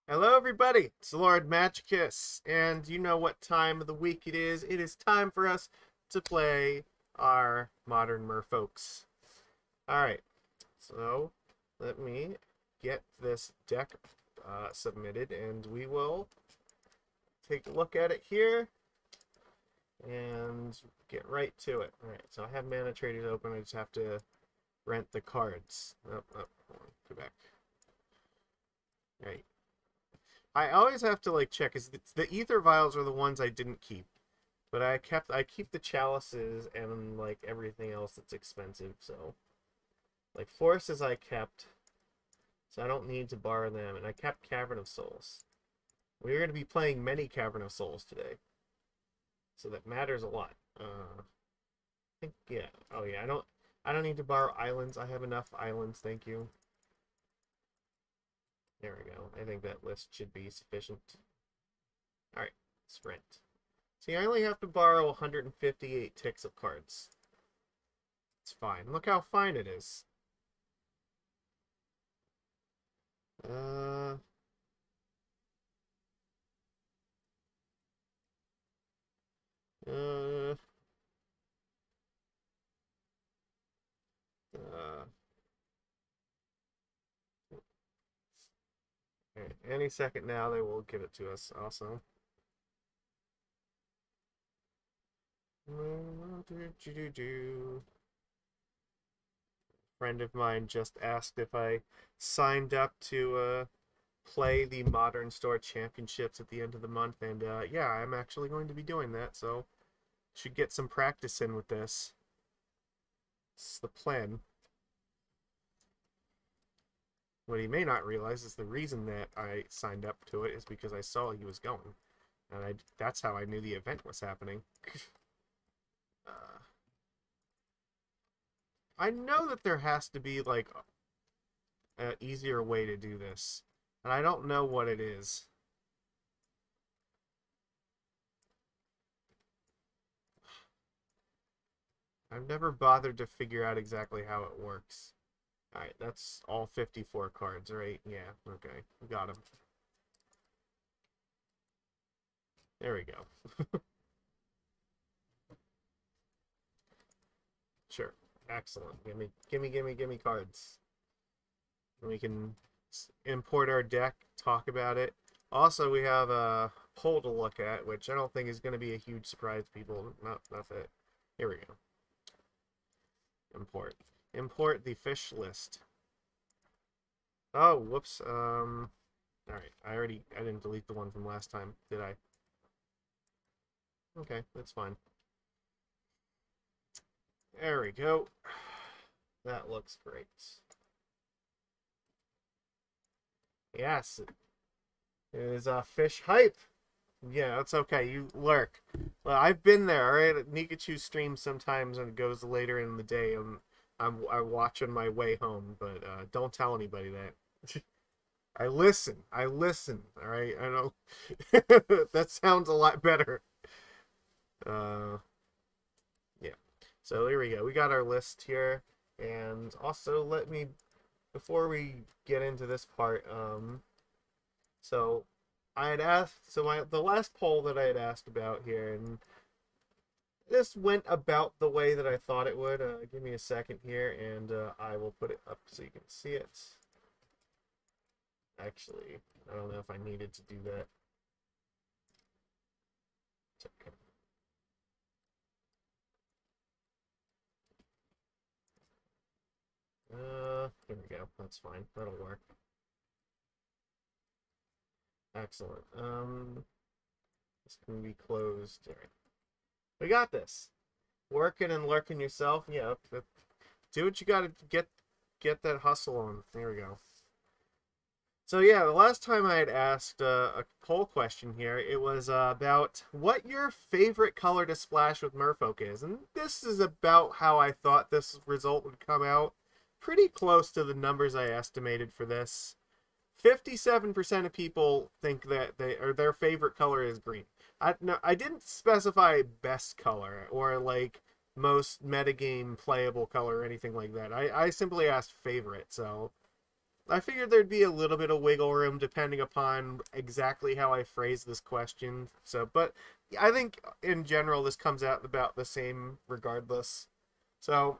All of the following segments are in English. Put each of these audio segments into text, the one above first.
Hello, everybody. It's Lord Magicus, and you know what time of the week it is. It is time for us to play our modern merfolks. All right, so let me get this deck submitted, and we will take a look at it here and get right to it. All right, so I have mana traders open. I just have to rent the cards. Go back. All right. I always have to like check is the Aether Vials are the ones I didn't keep. But I keep the chalices and like everything else that's expensive, so like forces I kept. So I don't need to borrow them, and I kept Cavern of Souls. We're going to be playing many Cavern of Souls today. So that matters a lot. I think yeah. Oh yeah, I don't need to borrow islands. I have enough islands, thank you. There we go. I think that list should be sufficient. Alright, sprint. See, I only have to borrow 158 ticks of cards. It's fine. Look how fine it is. Uh... Uh... Uh... Any second now, they will give it to us. Also, friend of mine just asked if I signed up to play the Modern Store Championships at the end of the month, and yeah, I'm actually going to be doing that. So, should get some practice in with this. It's the plan. What he may not realize is the reason that I signed up to it is because I saw he was going. And that's how I knew the event was happening. I know that there has to be, like, an easier way to do this. And I don't know what it is. I've never bothered to figure out exactly how it works. Alright, that's all 54 cards, right? Yeah, okay. We got them. There we go. Sure. Excellent. Gimme cards. And we can import our deck, talk about it. Also, we have a poll to look at, which I don't think is going to be a huge surprise to people. Not that. Here we go. Import. Import the fish list. Oh, whoops. Alright. I didn't delete the one from last time, did I? Okay, that's fine. There we go. That looks great. Yes, it is fish hype. Yeah, that's okay. You lurk. Well, I've been there. All right, Nikachu streams sometimes and it goes later in the day, and I watch on my way home. But don't tell anybody that. I listen. I listen. All right. I know that sounds a lot better. Uh, yeah. So here we go. We got our list here, and also let me before we get into this part. So I had asked, the last poll that I had asked about here, and this went about the way that I thought it would. Give me a second here, and I will put it up so you can see it. Actually, I don't know if I needed to do that. It's okay. Here we go. That's fine. That'll work. Excellent. This can be closed. All right. We got this. Working and lurking yourself. Yeah, do what you got to get that hustle on. There we go. So yeah, the last time I had asked a poll question here, it was about what your favorite color to splash with Merfolk is, and this is about how I thought this result would come out. Pretty close to the numbers I estimated for this. 57% of people think that their favorite color is green. I didn't specify best color or like most metagame playable color or anything like that. I simply asked favorite, so I figured there'd be a little bit of wiggle room depending upon exactly how I phrase this question. So, but I think in general this comes out about the same regardless. So,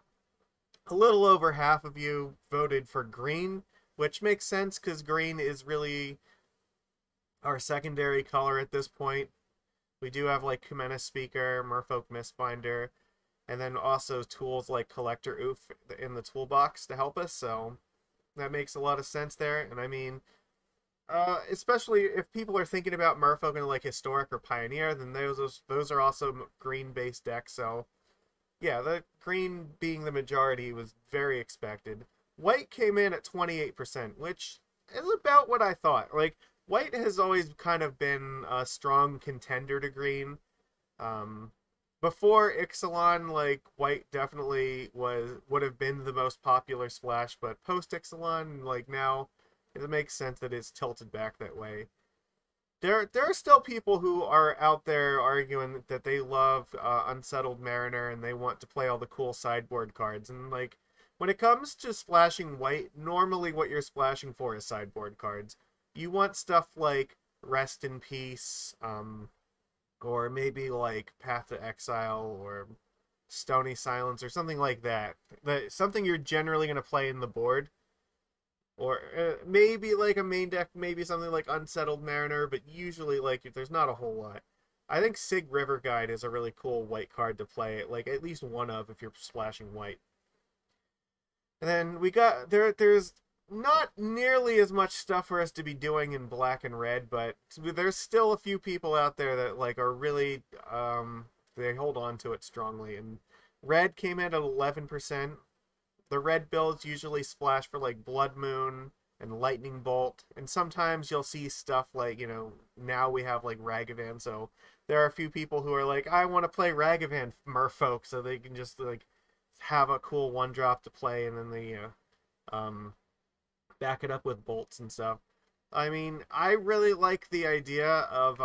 a little over half of you voted for green, which makes sense because green is really our secondary color at this point. We do have like Kumena Speaker, Merfolk Mistbinder, and then also tools like Collector Oof in the toolbox to help us, so that makes a lot of sense there. And I mean, especially if people are thinking about Merfolk in like Historic or Pioneer, then those are also green-based decks, so yeah, the green being the majority was very expected. White came in at 28%, which is about what I thought. Like, white has always kind of been a strong contender to green. Um, Before Ixalan, like, white definitely would have been the most popular splash, but post Ixalan, like now, it makes sense that it's tilted back that way. There are still people who are out there arguing that they love Unsettled Mariner and they want to play all the cool sideboard cards. And like, when it comes to splashing white, normally what you're splashing for is sideboard cards. You want stuff like Rest in Peace, or maybe like Path to Exile or Stony Silence or something like that. Something you're generally going to play in the board. Or maybe like a main deck, maybe something like Unsettled Mariner, but usually like there's not a whole lot. I think Sig River Guide is a really cool white card to play, like at least one of if you're splashing white. And then we got there's not nearly as much stuff for us to be doing in black and red, but there's still a few people out there that like are really they hold on to it strongly. And red came in at 11%. The red builds usually splash for like Blood Moon and Lightning Bolt, and sometimes you'll see stuff like, you know, now we have like Ragavan, so there are a few people who are like, I want to play Ragavan Merfolk, so they can just like have a cool one drop to play, and then they back it up with bolts and stuff. I mean, I really like the idea of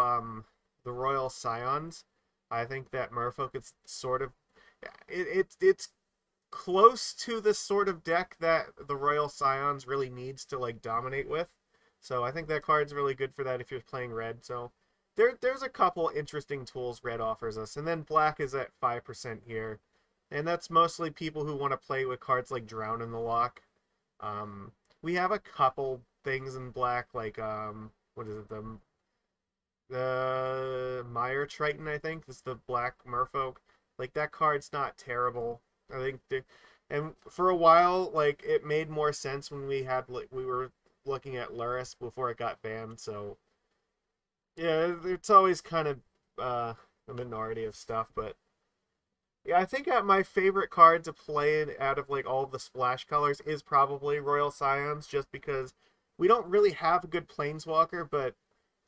the Royal Scions. I think that Merfolk is sort of it's close to the sort of deck that the Royal Scions really needs to like dominate with. So I think that card's really good for that if you're playing red. So there's a couple interesting tools red offers us. And then black is at 5% here. And that's mostly people who want to play with cards like Drown in the Lock. We have a couple things in black, like what is it, the Meyer Triton, I think is the black Merfolk. Like, that card's not terrible. I think and for a while, like, it made more sense when we were looking at Luris before it got banned. So yeah, it's always kind of a minority of stuff, but yeah, I think my favorite card to play out of like all the splash colors is probably Royal Scions, just because we don't really have a good Planeswalker, but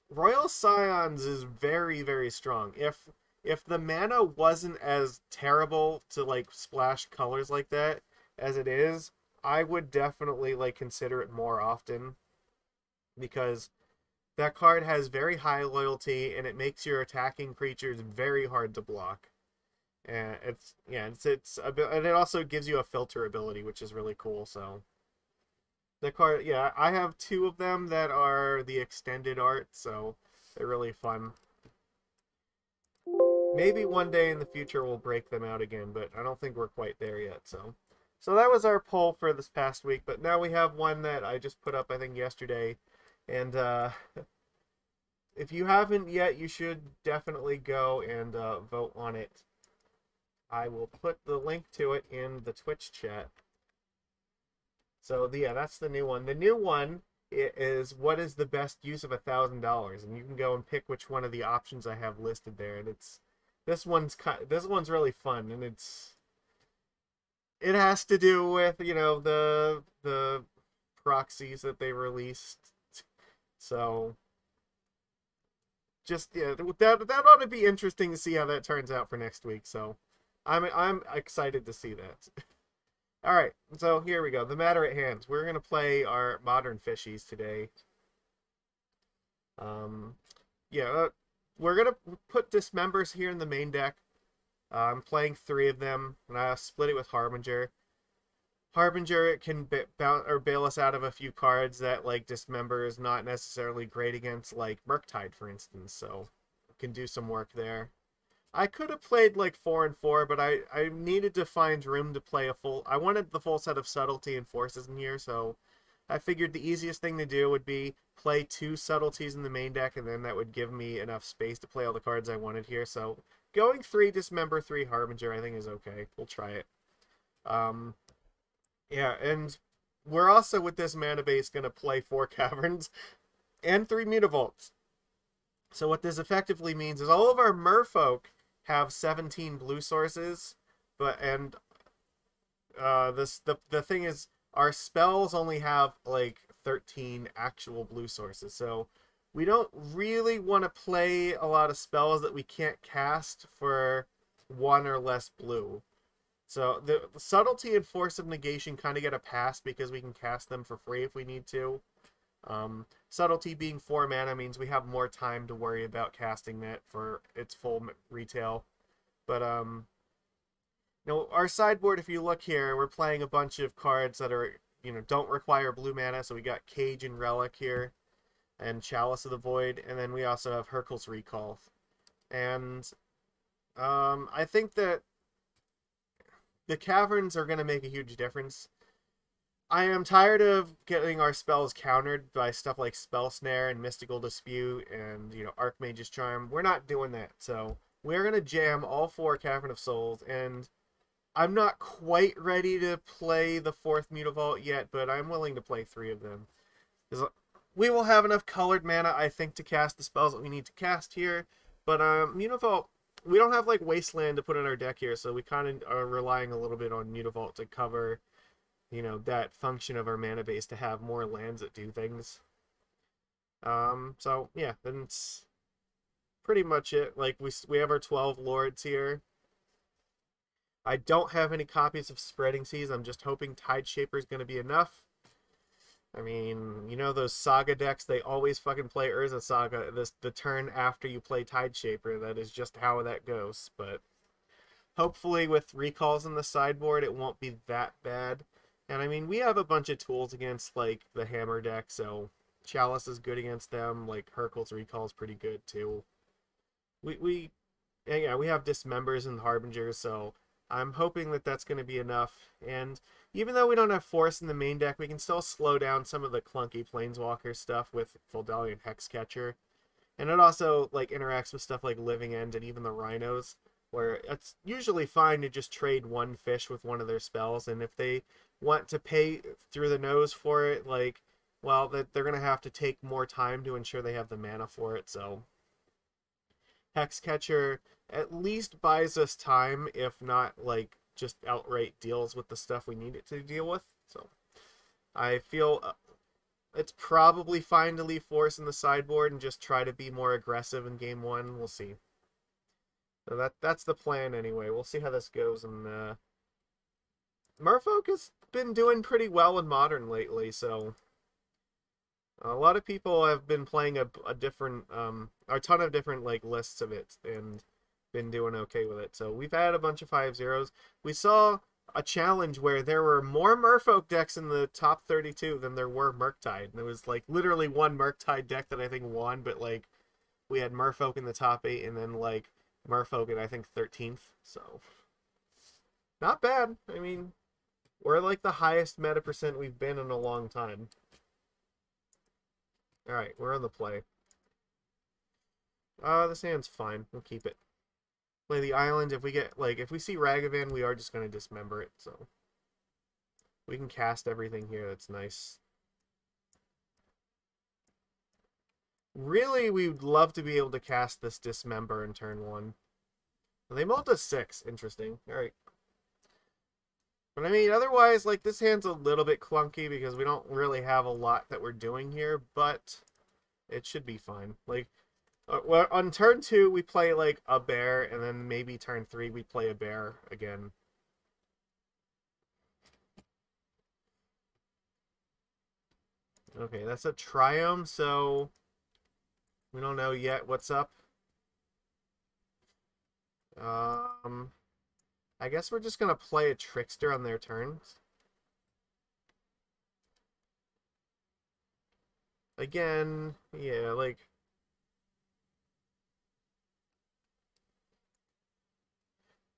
Royal Scions is very, very strong. If the mana wasn't as terrible to like splash colors like that as it is, I would definitely like consider it more often, because that card has very high loyalty and it makes your attacking creatures very hard to block. And it's a bit, and it also gives you a filter ability, which is really cool. So the card, yeah, I have two of them that are the extended art, so they're really fun. Maybe one day in the future we'll break them out again, but I don't think we're quite there yet. So that was our poll for this past week, but now we have one that I just put up, I think, yesterday. And if you haven't yet, you should definitely go and vote on it. I will put the link to it in the Twitch chat. So yeah, that's the new one. The new one is what is the best use of $1,000, and you can go and pick which one of the options I have listed there. And this one's really fun, and it has to do with, you know, the proxies that they released. So just, yeah, that ought to be interesting to see how that turns out for next week. So I'm excited to see that. All right, so here we go. The matter at hand. We're gonna play our modern fishies today. Yeah, we're gonna put Dismembers here in the main deck. I'm playing 3 of them, and I split it with Harbinger. Harbinger can bail us out of a few cards that, like, Dismember is not necessarily great against, like Murktide, for instance, so can do some work there. I could have played, like, 4 and 4, but I needed to find room to play a full... I wanted the full set of Subtlety and Forces in here, so I figured the easiest thing to do would be play 2 Subtleties in the main deck, and then that would give me enough space to play all the cards I wanted here, so going 3 Dismember, 3 Harbinger, I think is okay. We'll try it. Yeah, and we're also, with this mana base, going to play 4 Caverns and 3 Mutavaults. So what this effectively means is all of our Merfolk have 17 blue sources, but the thing is, our spells only have like 13 actual blue sources. So we don't really want to play a lot of spells that we can't cast for 1 or less blue. So the Subtlety and Force of Negation kind of get a pass because we can cast them for free if we need to. Subtlety being 4 mana means we have more time to worry about casting that for its full retail. But our sideboard, if you look here, we're playing a bunch of cards that are, don't require blue mana. So we got Cage and Relic here, and Chalice of the Void, and then we also have Hurkyl's Recall. And I think that the Caverns are going to make a huge difference. I am tired of getting our spells countered by stuff like Spell Snare and Mystical Dispute and, Archmage's Charm. We're not doing that, so we're going to jam all 4 Cavern of Souls, and I'm not quite ready to play the 4th Mutavault yet, but I'm willing to play 3 of them. We will have enough colored mana, I think, to cast the spells that we need to cast here, but Mutavault, we don't have, like, Wasteland to put in our deck here, so we kind of are relying a little bit on Mutavault to cover, that function of our mana base to have more lands that do things. So, yeah, that's pretty much it. Like, we have our 12 Lords here. I don't have any copies of Spreading Seas. I'm just hoping Tideshaper is going to be enough. I mean, those Saga decks, they always fucking play Urza Saga the turn after you play Tideshaper. That is just how that goes. But hopefully with recalls in the sideboard, it won't be that bad. And I mean, we have a bunch of tools against, like, the Hammer deck, so Chalice is good against them. Like, Hurkyl's Recall is pretty good, too. We have Dismembers and Harbingers, so I'm hoping that that's going to be enough. And even though we don't have Force in the main deck, we can still slow down some of the clunky Planeswalker stuff with Vodalian Hexcatcher. And it also, like, interacts with stuff like Living End and even the Rhinos, where it's usually fine to just trade 1 fish with one of their spells, and if they want to pay through the nose for it, like, well, they're going to have to take more time to ensure they have the mana for it, so Hexcatcher at least buys us time, if not, like, just outright deals with the stuff we need it to deal with. So I feel it's probably fine to leave Force in the sideboard and just try to be more aggressive in game 1. We'll see. So that's the plan anyway. We'll see how this goes. And Merfolk has been doing pretty well in Modern lately, so a lot of people have been playing a ton of different, like, lists of it and been doing okay with it. So we've had a bunch of 5-0s. We saw a challenge where there were more Merfolk decks in the top 32 than there were Murktide. And it was, like, literally one Murktide deck that I think won, but, like, we had Merfolk in the top 8 and then, like, Merfolk in, I think, 13th. So not bad. I mean, we're, like, the highest meta percent we've been in a long time. Alright, we're on the play. This hand's fine. We'll keep it. Play the island. If we get, like, if we see Ragavan, we are just going to dismember it, so we can cast everything here. That's nice. Really, we would love to be able to cast this Dismember in turn 1. They mulled to 6. Interesting. Alright. But I mean, otherwise, like, this hand's a little bit clunky because we don't really have a lot that we're doing here, but it should be fine. Like, well, on turn 2, we play, like, a bear, and then maybe turn 3, we play a bear again. Okay, that's a Triome, so we don't know yet what's up. I guess we're just going to play a Trickster on their turns. Again, yeah, like...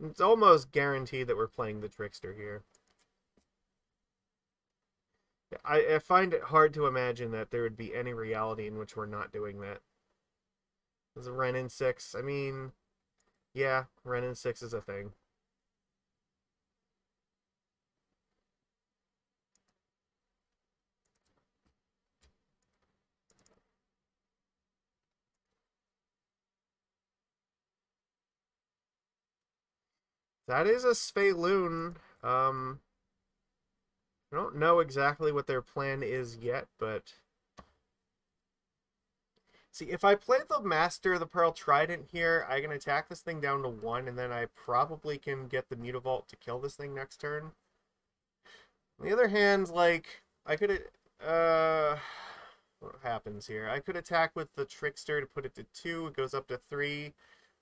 It's almost guaranteed that we're playing the Trickster here. I find it hard to imagine that there would be any reality in which we're not doing that. There's a Ren in 6. I mean, yeah, Ren in 6 is a thing. That is a Svyelun. I don't know exactly what their plan is yet, but... See, if I play the Master of the Pearl Trident here, I can attack this thing down to 1, and then I probably can get the Mutavault to kill this thing next turn. On the other hand, like, I could... What happens here? I could attack with the Trickster to put it to 2. It goes up to 3.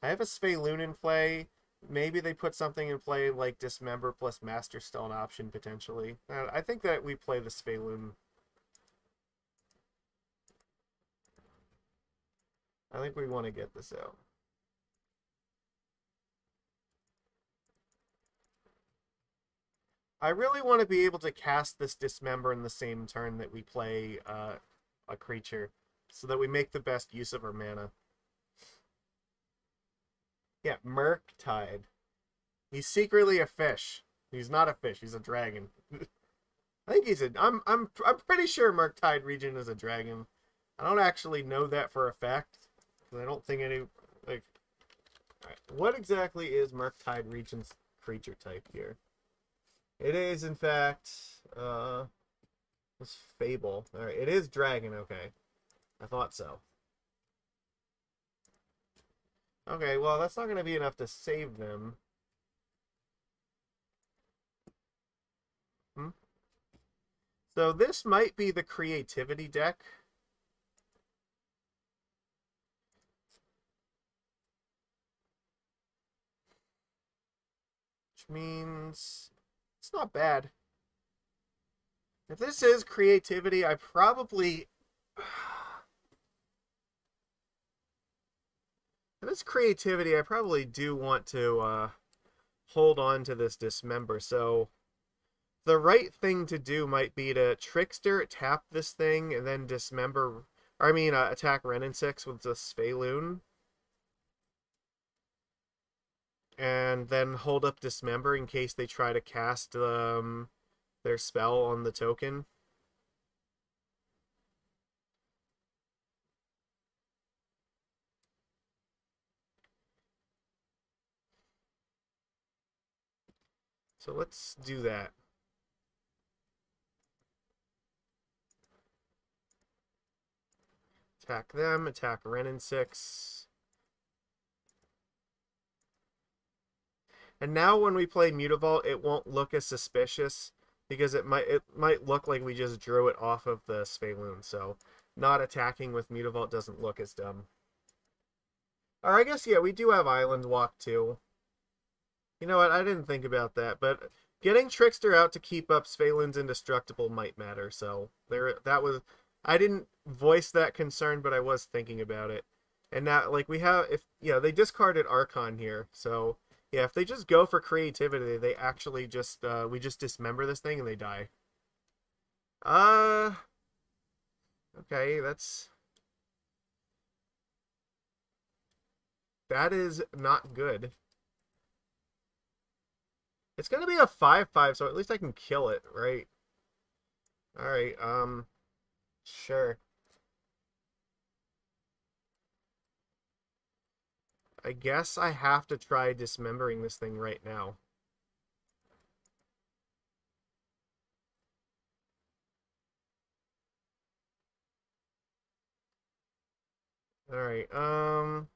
I have a Svyelun in play. Maybe they put something in play like Dismember plus Master Stone option, potentially. I think that we play the Svyelun. I think we want to get this out. I really want to be able to cast this Dismember in the same turn that we play a creature, so that we make the best use of our mana. Yeah, Murktide. He's secretly a fish. He's not a fish. He's a dragon. I think he's a. I'm pretty sure Murktide Region is a dragon. I don't actually know that for a fact, because I don't think any like. Right, what exactly is Murktide Region's creature type here? It is in fact this Fable. All right, it is dragon. Okay, I thought so. Okay, well that's not going to be enough to save them. Hmm? So this might be the creativity deck. Which means it's not bad. If this is creativity, I probably... If it's creativity, I probably do want to hold on to this Dismember. So the right thing to do might be to Trickster, tap this thing, and then Dismember... Or, I mean, attack Ren in 6 with the Svyelun. And then hold up Dismember in case they try to cast their spell on the token. So let's do that. Attack them, attack Ren in 6. And now when we play Mutavault, it won't look as suspicious because it might look like we just drew it off of the Svyelun. So not attacking with Mutavault doesn't look as dumb. Or I guess, yeah, we do have Island Walk too. You know what? I didn't think about that, but getting Trickster out to keep up Svyelun's Indestructible might matter. So that was... I didn't voice that concern, but I was thinking about it. And now, like, we have... they discarded Archon here, so... Yeah, if they just go for creativity, they actually just, we just dismember this thing and they die. Okay, that is not good. It's gonna be a 5/5, so at least I can kill it, right? Alright, sure. I guess I have to try dismembering this thing right now. Alright, I'm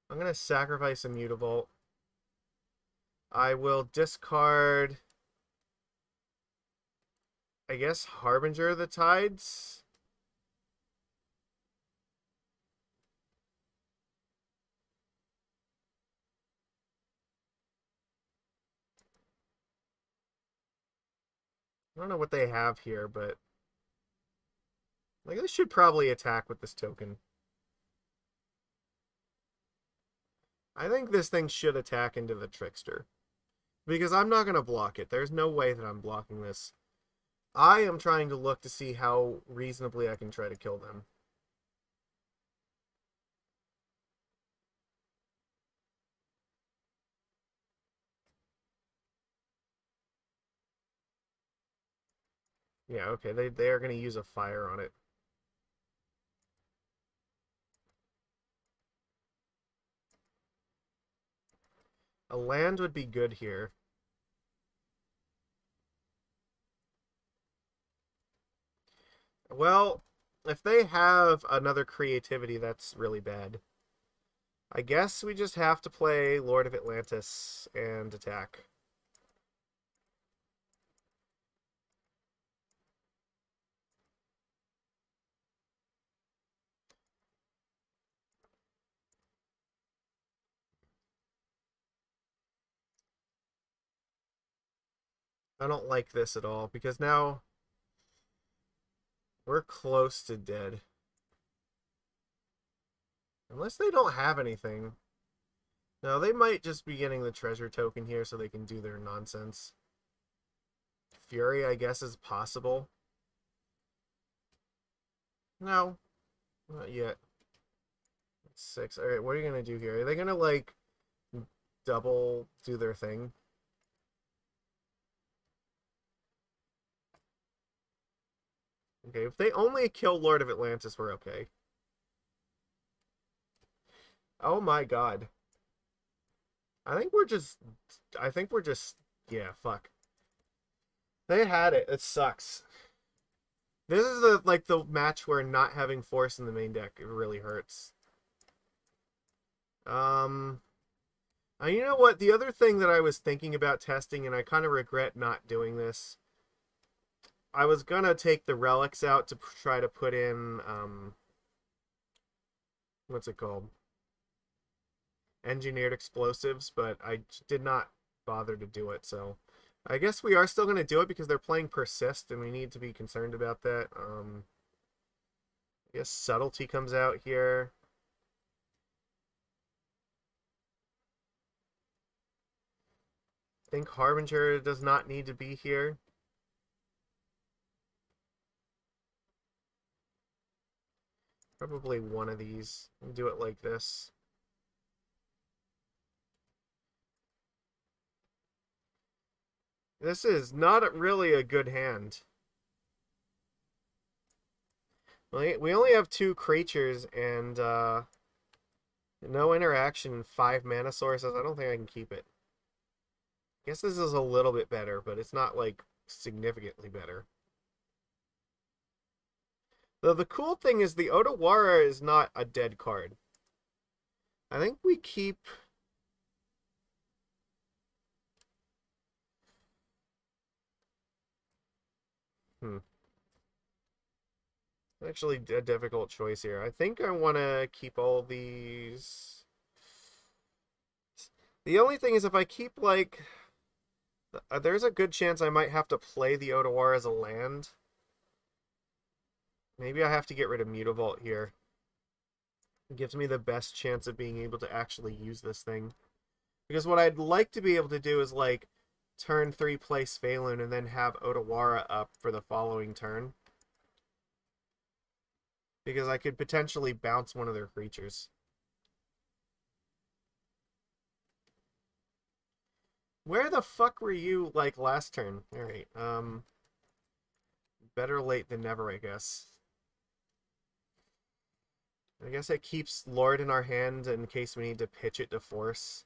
gonna sacrifice a Mutavault. I will discard, I guess, Harbinger of the Tides. don't know what they have here, but like they should probably attack with this token. I think this thing should attack into the Trickster. Because I'm not going to block it. There's no way that I'm blocking this. I am trying to look to see how reasonably I can try to kill them. Yeah, okay, they are going to use a fire on it. A land would be good here. Well, if they have another creativity, that's really bad. I guess we just have to play Lord of Atlantis and attack. I don't like this at all, because now we're close to dead. Unless they don't have anything. No, they might just be getting the treasure token here so they can do their nonsense. Fury, I guess, is possible. No, not yet. 6. Alright, what are you going to do here? Are they going to, like, double do their thing? Okay, if they only kill Lord of Atlantis, we're okay. Oh my god. I think we're just... Yeah, fuck. They had it. It sucks. This is the match where not having Force in the main deck, it really hurts. You know what? The other thing that I was thinking about testing, and I kind of regret not doing this, I was gonna take the relics out to try to put in, what's it called? Engineered explosives, but I did not bother to do it, so I guess we are still going to do it because they're playing Persist, and we need to be concerned about that. I guess Subtlety comes out here. I think Harbinger does not need to be here. Probably one of these. We'll do it like this. This is not really a good hand. We only have 2 creatures and no interaction, 5 mana sources. I don't think I can keep it. I guess this is a little bit better, but it's not, like, significantly better. Though the cool thing is the Otawara is not a dead card. I think we keep... Actually, a difficult choice here. I think I want to keep all these. The only thing is if I keep, like... there's a good chance I might have to play the Otawara as a land. Maybe I have to get rid of Mutavault here. It gives me the best chance of being able to actually use this thing. Because what I'd like to be able to do is, like, turn 3 play Svyelun and then have Otawara up for the following turn. Because I could potentially bounce one of their creatures. Where the fuck were you, like, last turn? Alright, better late than never, I guess. I guess it keeps Lord in our hand in case we need to pitch it to Force.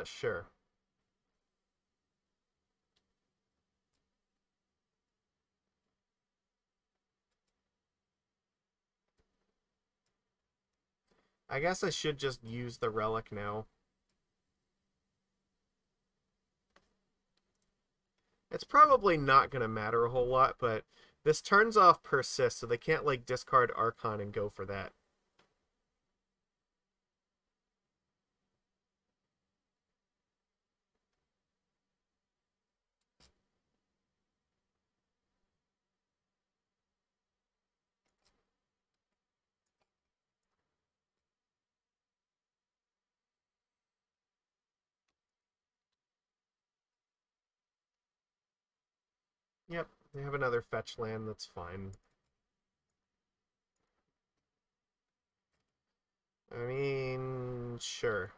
Sure. I guess I should just use the relic now. It's probably not going to matter a whole lot, but this turns off Persist, so they can't, like, discard Archon and go for that. Yep, they have another fetch land, that's fine. I mean, sure.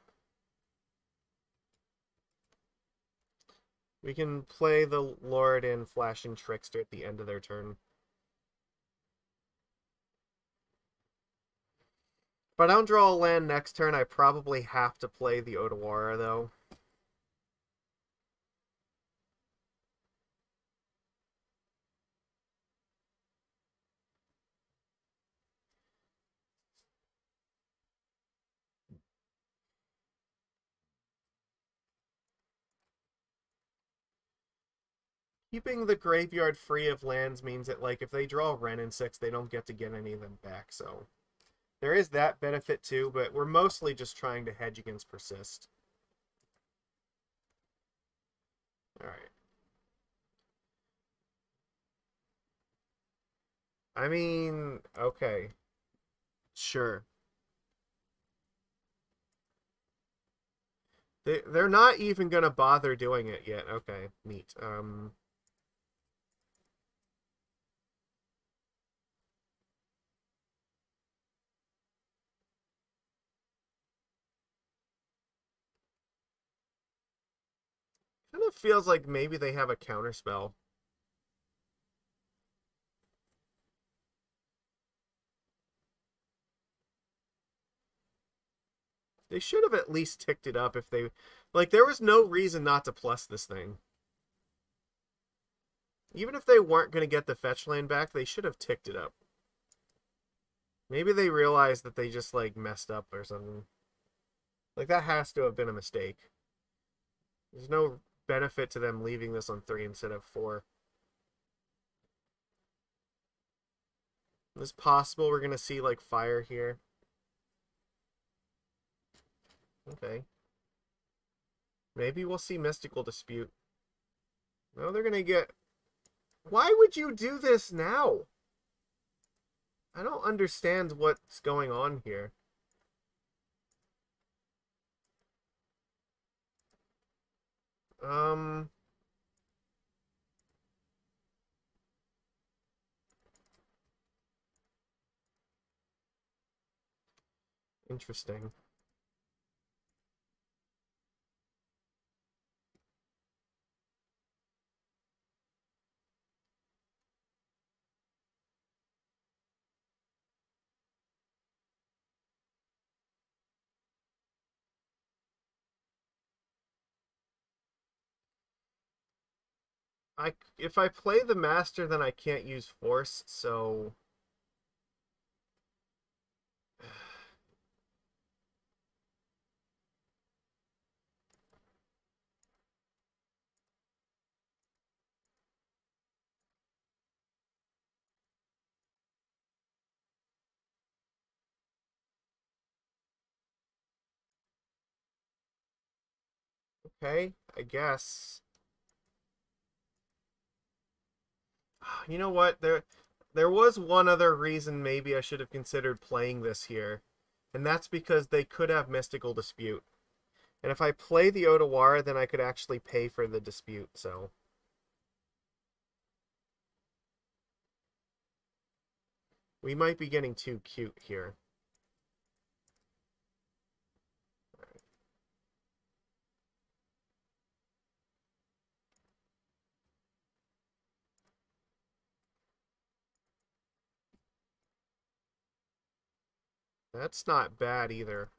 We can play the Lord and Flashing Trickster at the end of their turn. If I don't draw a land next turn, I probably have to play the Otawara, though. Keeping the graveyard free of lands means that, like, if they draw Wrenn in 6, they don't get to get any of them back, so... There is that benefit, too, but we're mostly just trying to hedge against Persist. Alright. I mean, okay. Sure. They're not even going to bother doing it yet. Okay, neat. Kind of feels like maybe they have a counterspell. They should have at least ticked it up if they... Like, there was no reason not to plus this thing. Even if they weren't going to get the fetch land back, they should have ticked it up. Maybe they realized that they just, like, messed up or something. Like, that has to have been a mistake. There's no benefit to them leaving this on 3 instead of 4. It's possible we're going to see, like, fire here. Okay. Maybe we'll see Mystical Dispute. No, they're going to get... Why would you do this now? I don't understand what's going on here. Interesting. If I play the Master, then I can't use Force, so... Okay, I guess. You know what? There was one other reason maybe I should have considered playing this here. And that's because they could have Mystical Dispute. And if I play the Otawara, then I could actually pay for the dispute, so... We might be getting too cute here. That's not bad either.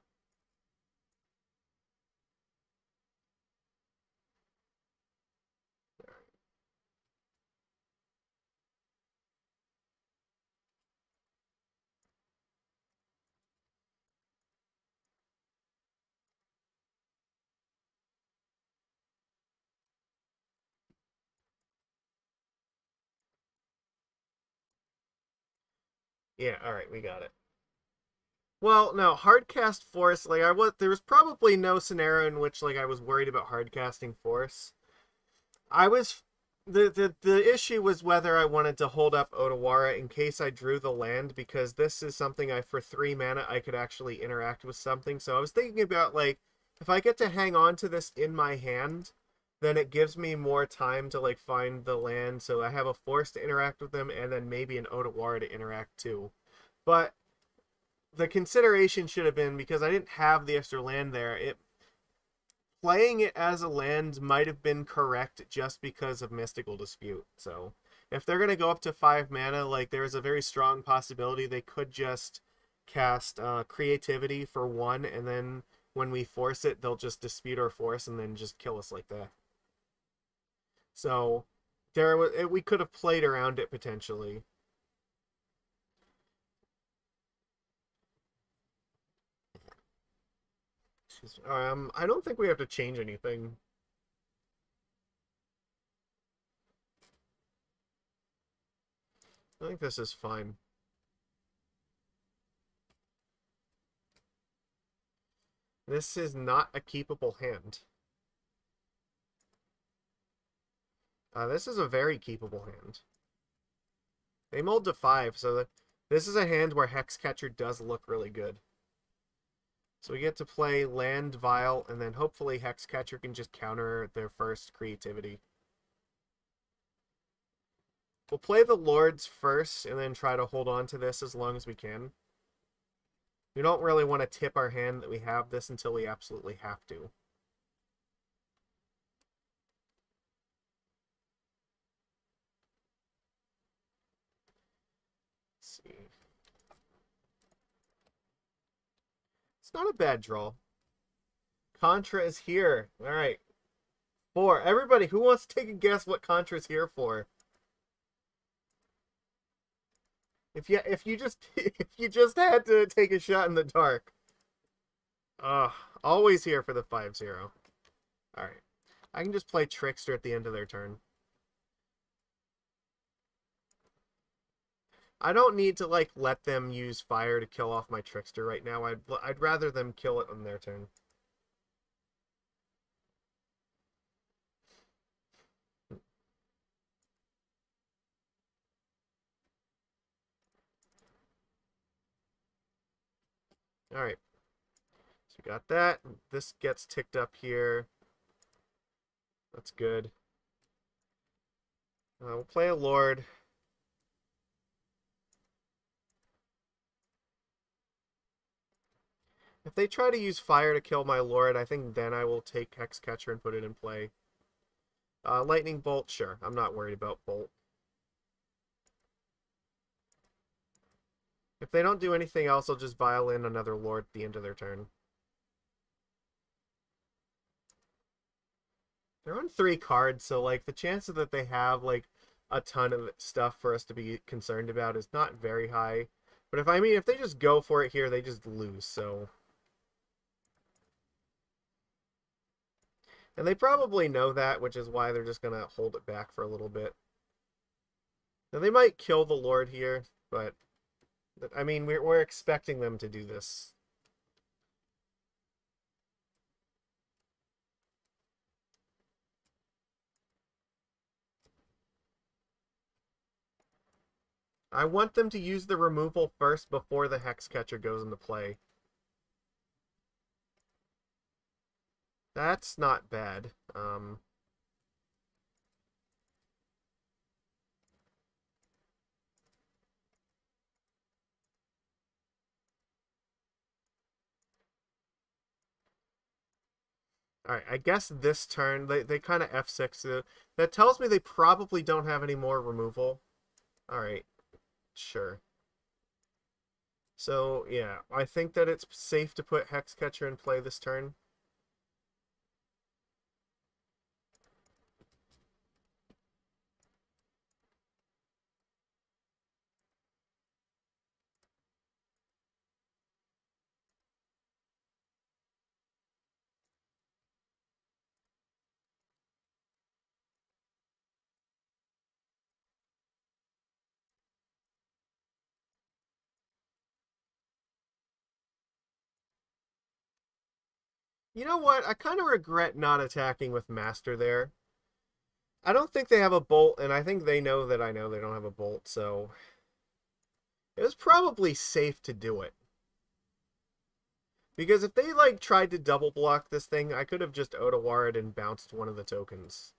Yeah, alright, we got it. Well, no, hardcast Force, like there was probably no scenario in which like I was worried about hardcasting Force. I was the issue was whether I wanted to hold up Otawara in case I drew the land, because this is something I, for 3 mana, I could actually interact with something. So I was thinking about like, if I get to hang on to this in my hand, then it gives me more time to like find the land. So I have a Force to interact with them, and then maybe an Otawara to interact too. But the consideration should have been, because I didn't have the extra land there, it playing it as a land might have been correct just because of Mystical Dispute. So if they're going to go up to 5 mana, like there's a very strong possibility they could just cast Creativity for 1, and then when we force it, they'll just dispute our force and then just kill us like that. So we could have played around it potentially. I don't think we have to change anything. I think this is fine. This is not a keepable hand. This is a very keepable hand. They mulled to 5, so this is a hand where Hexcatcher does look really good. So we get to play Land Vial, and then hopefully Hexcatcher can just counter their first Creativity. We'll play the Lords first, and then try to hold on to this as long as we can. We don't really want to tip our hand that we have this until we absolutely have to. Let's see. It's not a bad draw. Contra is here. All right. 4. Everybody, who wants to take a guess what Contra is here for? If you just if you just had to take a shot in the dark. Always here for the 5/0. Alright. I can just play Trickster at the end of their turn. I don't need to like let them use fire to kill off my Trickster right now. I'd rather them kill it on their turn. Alright. So we got that. This gets ticked up here. That's good. We'll play a Lord. If they try to use fire to kill my Lord, I think then I will take Hexcatcher and put it in play. Lightning Bolt, sure. I'm not worried about Bolt. If they don't do anything else, I'll just vial in another Lord at the end of their turn. They're on 3 cards, so like the chances that they have like a ton of stuff for us to be concerned about is not very high. But if they just go for it here, they just lose, so. And they probably know that, which is why they're just gonna hold it back for a little bit. Now they might kill the Lord here, but I mean we're expecting them to do this. I want them to use the removal first before the Hexcatcher goes into play. That's not bad. Alright, I guess this turn, they kind of F6. That tells me they probably don't have any more removal. Alright, sure. So, yeah, I think that it's safe to put Hexcatcher in play this turn. You know what? I kind of regret not attacking with Master there. I don't think they have a bolt, and I think they know that I know they don't have a bolt, so it was probably safe to do it. Because if they, like, tried to double block this thing, I could have just Otawara and bounced one of the tokens.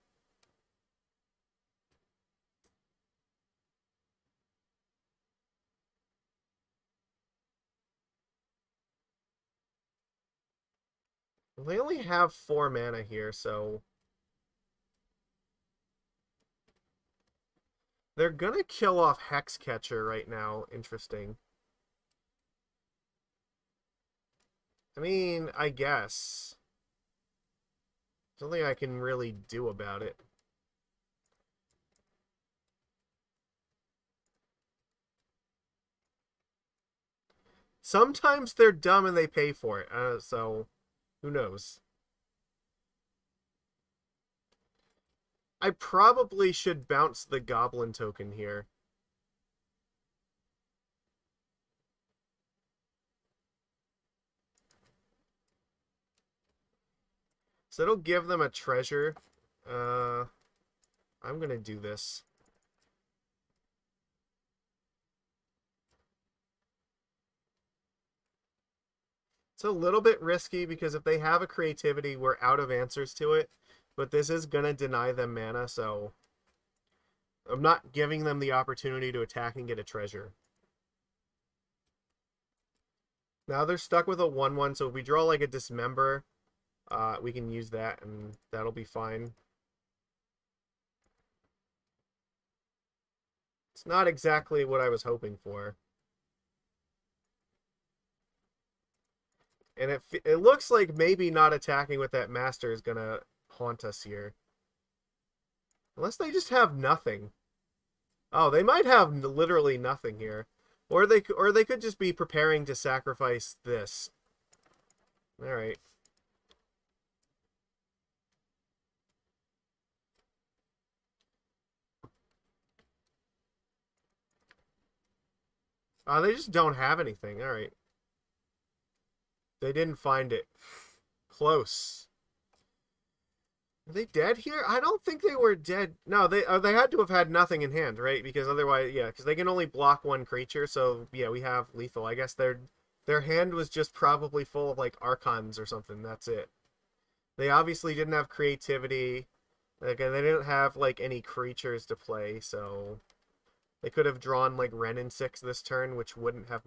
Well, they only have 4 mana here, so they're gonna kill off Hexcatcher right now. Interesting. I mean, I guess. There's nothing I can really do about it. Sometimes they're dumb and they pay for it, so who knows? I probably should bounce the Goblin token here. So it'll give them a treasure. I'm gonna do this. It's a little bit risky because if they have a creativity, we're out of answers to it. But this is gonna deny them mana, so I'm not giving them the opportunity to attack and get a treasure. Now they're stuck with a 1/1, so if we draw like a Dismember, we can use that and that'll be fine. It's not exactly what I was hoping for. And it looks like maybe not attacking with that Master is going to haunt us here. Unless they just have nothing. Oh, they might have literally nothing here. Or they could just be preparing to sacrifice this. Alright. Oh, they just don't have anything. Alright. They didn't find it. Close. Are they dead here? I don't think they were dead. No, they had to have had nothing in hand, right? Because otherwise, yeah, because they can only block one creature. So yeah, we have lethal. I guess their hand was just probably full of like Archons or something. That's it. They obviously didn't have creativity. Like, they didn't have like any creatures to play, so they could have drawn like Wrenn and 6 this turn, which wouldn't have.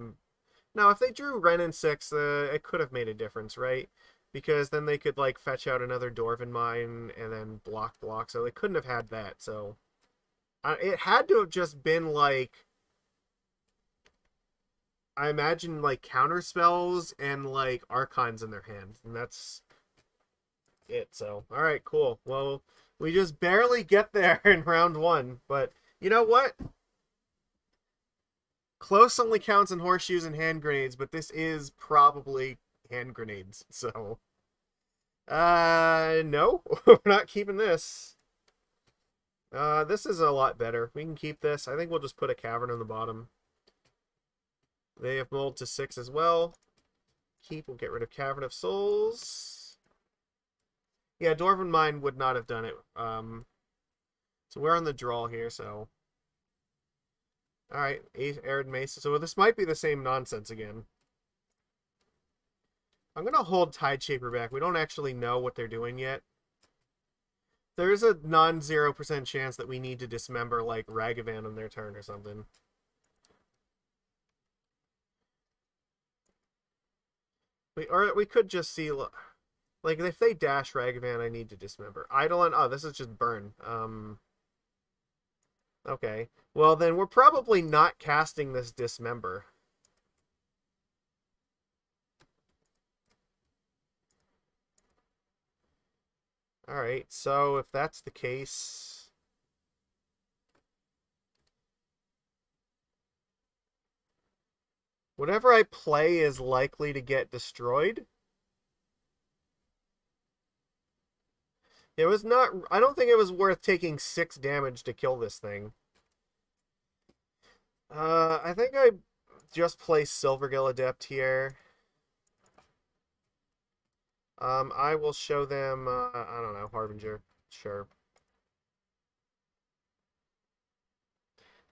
Now, if they drew Wrenn and 6, it could have made a difference, right? Because then they could like fetch out another Dwarven Mine and then block. So they couldn't have had that. So it had to have just been like, I imagine like counter spells and like Archons in their hand, and that's it. So all right, cool. Well, we just barely get there in round 1, but you know what? Close only counts in horseshoes and hand grenades, but this is probably hand grenades. So no, we're not keeping this. This is a lot better. We can keep this. I think we'll just put a Cavern on the bottom. They have mold to 6 as well. Keep, we'll get rid of Cavern of Souls. Yeah, Dwarven Mine would not have done it. So we're on the draw here, so. Alright, Arid Mace. So this might be the same nonsense again. I'm going to hold Tideshaper back. We don't actually know what they're doing yet. There is a non-0% chance that we need to dismember, like, Ragavan on their turn or something. We could just see, like, if they dash Ragavan, I need to dismember. Eidolon, oh, this is just burn. Okay. Well, then we're probably not casting this Dismember. Alright, so if that's the case... whatever I play is likely to get destroyed. It was not... I don't think it was worth taking 6 damage to kill this thing. I think I just play Silvergill Adept here. I will show them, I don't know, Harbinger. Sure.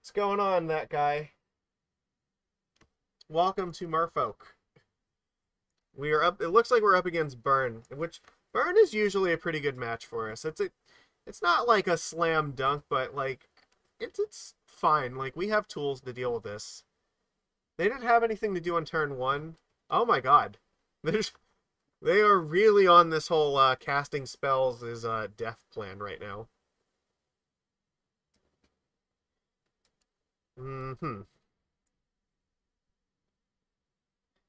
What's going on, that guy? Welcome to Merfolk. We are up, it looks like we're up against Burn, which Burn is usually a pretty good match for us. It's not like a slam dunk, but like, it's fine. Like, we have tools to deal with this. They didn't have anything to do on turn 1. Oh my god. They are really on this whole casting spells is death plan right now. Mm-hmm.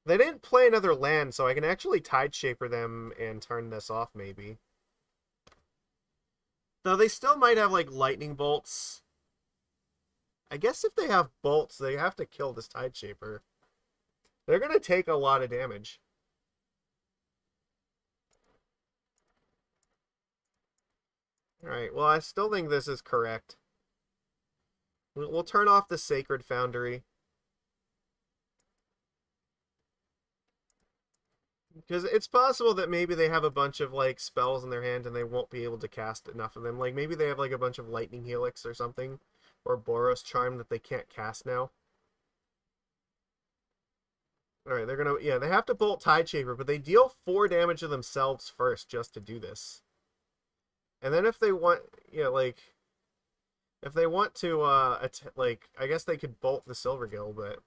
They didn't play another land, so I can actually Tideshaper them and turn this off, maybe. Though they still might have, like, lightning bolts. I guess if they have bolts, they have to kill this Tideshaper. They're going to take a lot of damage. Alright, well, I still think this is correct. We'll turn off the Sacred Foundry. Because it's possible that maybe they have a bunch of, like, spells in their hand and they won't be able to cast enough of them. Like, maybe they have, like, a bunch of Lightning Helix or something. Or Boros Charm that they can't cast now. Alright, they're gonna... Yeah, they have to Bolt Tideshaper, but they deal 4 damage to themselves first just to do this. And then if they want... Yeah, like... If they want to, like... I guess they could Bolt the Silvergill, but...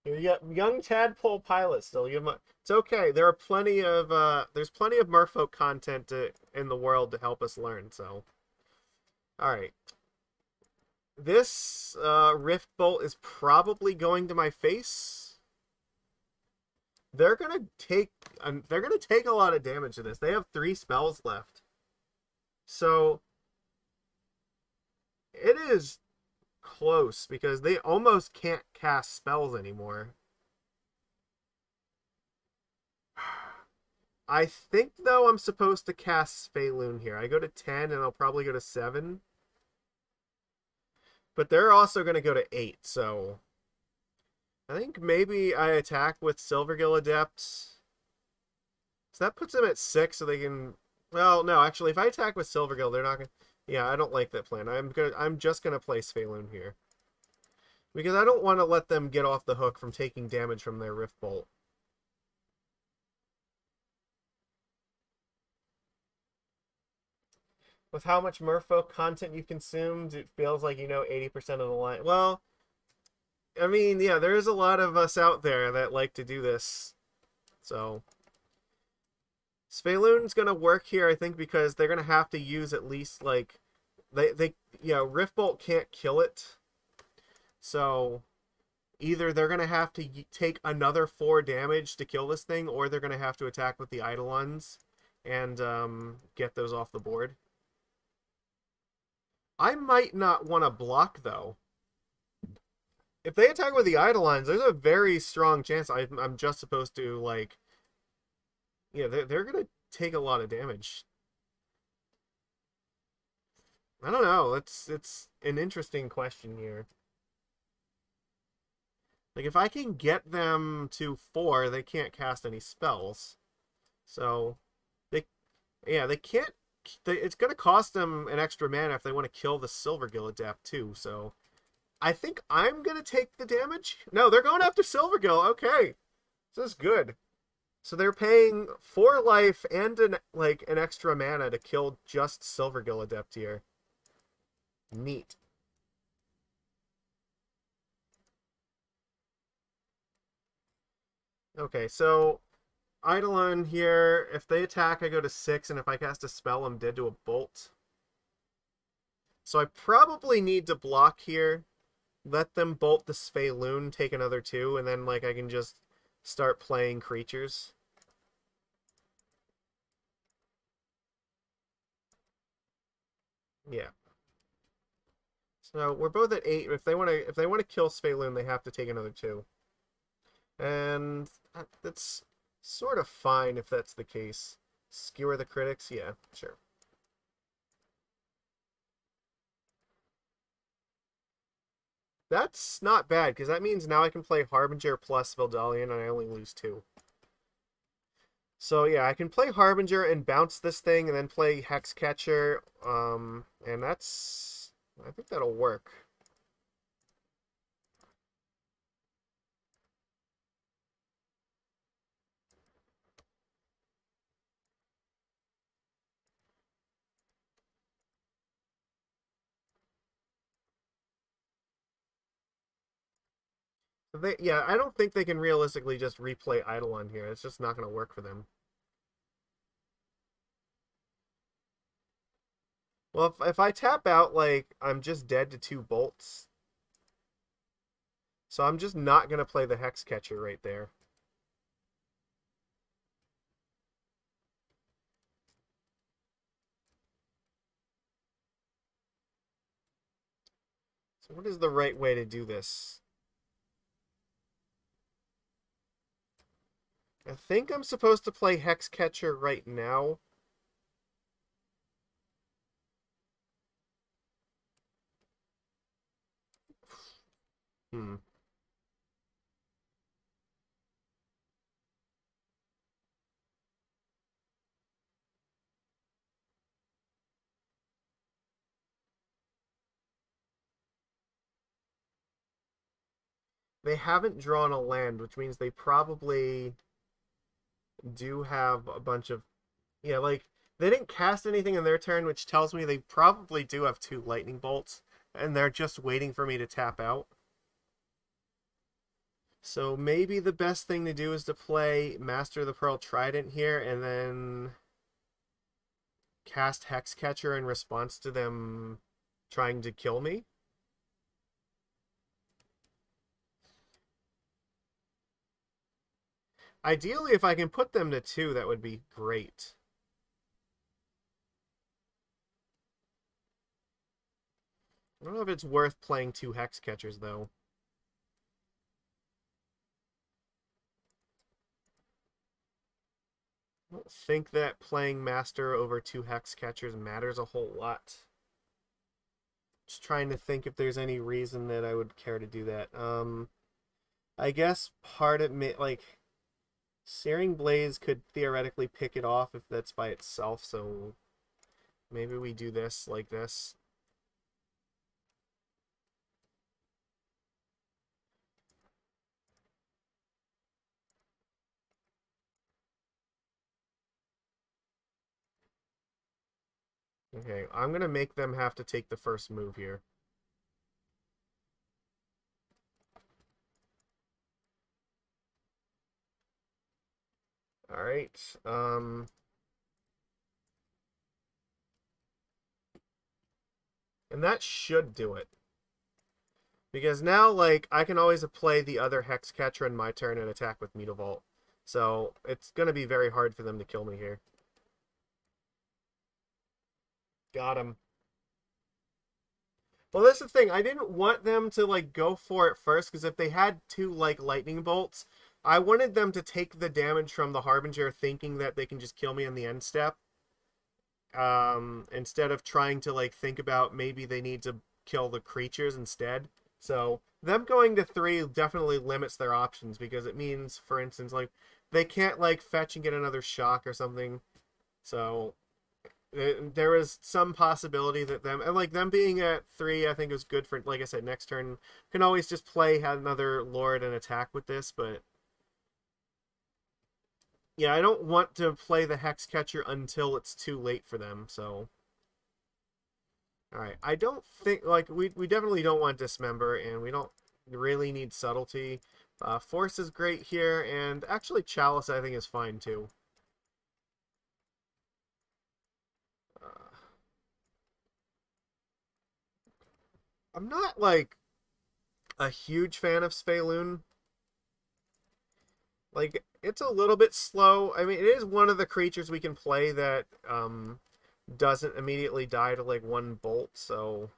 You got young tadpole pilot still. It's okay. There are plenty of there's plenty of Merfolk content in the world to help us learn. So, all right. This Rift Bolt is probably going to my face. They're gonna take a lot of damage to this. They have 3 spells left, so it is close because they almost can't cast spells anymore. I think, though, I'm supposed to cast Svyelun here. I go to 10, and I'll probably go to 7. But they're also going to go to 8, so... I think maybe I attack with Silvergill Adept. So that puts them at 6, so they can... Well, no, actually, if I attack with Silvergill, they're not going to... Yeah, I don't like that plan. I'm just going to play Svyelun here. Because I don't want to let them get off the hook from taking damage from their Rift Bolt. With how much Merfolk content you've consumed, it feels like you know 80% of the line. Well, I mean, yeah, there is a lot of us out there that like to do this. So... Svyelun's gonna work here, I think, because they're gonna have to use at least, like, Rift Bolt can't kill it. So either they're gonna have to take another 4 damage to kill this thing, or they're gonna have to attack with the Eidolons and get those off the board. I might not want to block, though. If they attack with the Eidolons, there's a very strong chance I'm just supposed to, like... Yeah, they're going to take a lot of damage. I don't know. It's an interesting question here. Like, if I can get them to 4, they can't cast any spells. So, they can't... it's going to cost them an extra mana if they want to kill the Silvergill Adept, too. So, I think I'm going to take the damage. No, they're going after Silvergill. Okay. This is good. So they're paying 4 life and an extra mana to kill just Silvergill Adept here. Neat. Okay, so Eidolon here, if they attack, I go to 6, and if I cast a spell, I'm dead to a bolt. So I probably need to block here, let them bolt the Svyelun, take another 2, and then, like, I can just start playing creatures. Yeah. So we're both at 8. If they want to kill Svyelun, they have to take another 2. And that's sort of fine if that's the case. Skewer the critics? Yeah, sure. That's not bad, because that means now I can play Harbinger plus Vodalian and I only lose 2. So yeah, I can play Harbinger and bounce this thing and then play Hexcatcher. And I think that'll work. Yeah, I don't think they can realistically just replay Eidolon here. It's just not going to work for them. Well, if I tap out, like, I'm just dead to 2 bolts. So I'm just not going to play the Hexcatcher right there. So what is the right way to do this? I think I'm supposed to play Hexcatcher right now. Hmm. They haven't drawn a land, which means they probably do have a bunch of... Yeah, like, they didn't cast anything in their turn, which tells me they probably do have 2 lightning bolts, and they're just waiting for me to tap out. So maybe the best thing to do is to play Master of the Pearl Trident here, and then cast Hexcatcher in response to them trying to kill me. Ideally, if I can put them to 2, that would be great. I don't know if it's worth playing 2 Hexcatchers, though. I don't think that playing Master over 2 Hexcatchers matters a whole lot. Just trying to think if there's any reason that I would care to do that. I guess part of me, like, Searing Blaze could theoretically pick it off if that's by itself, so maybe we do this like this. Okay, I'm going to make them have to take the first move here. Alright, and that should do it. Because now, like, I can always play the other Hexcatcher in my turn and attack with Mutavault. So, it's going to be very hard for them to kill me here. Got him. Well, that's the thing. I didn't want them to, like, go for it first, because if they had 2, like, lightning bolts, I wanted them to take the damage from the Harbinger thinking that they can just kill me in the end step. Instead of trying to, like, think about maybe they need to kill the creatures instead. So, them going to 3 definitely limits their options, because it means, for instance, like, they can't, like, fetch and get another shock or something. So, there is some possibility that them being at 3, I think is good for, like I said, next turn. Can always just play, have another Lord and attack with this, but yeah, I don't want to play the Hexcatcher until it's too late for them, so... Alright, I don't think, like, we definitely don't want Dismember, and we don't really need Subtlety. Force is great here, and actually Chalice I think is fine, too. I'm not, like, a huge fan of Svyelun. Like, it's a little bit slow. I mean, it is one of the creatures we can play that doesn't immediately die to, like, 1 bolt, so...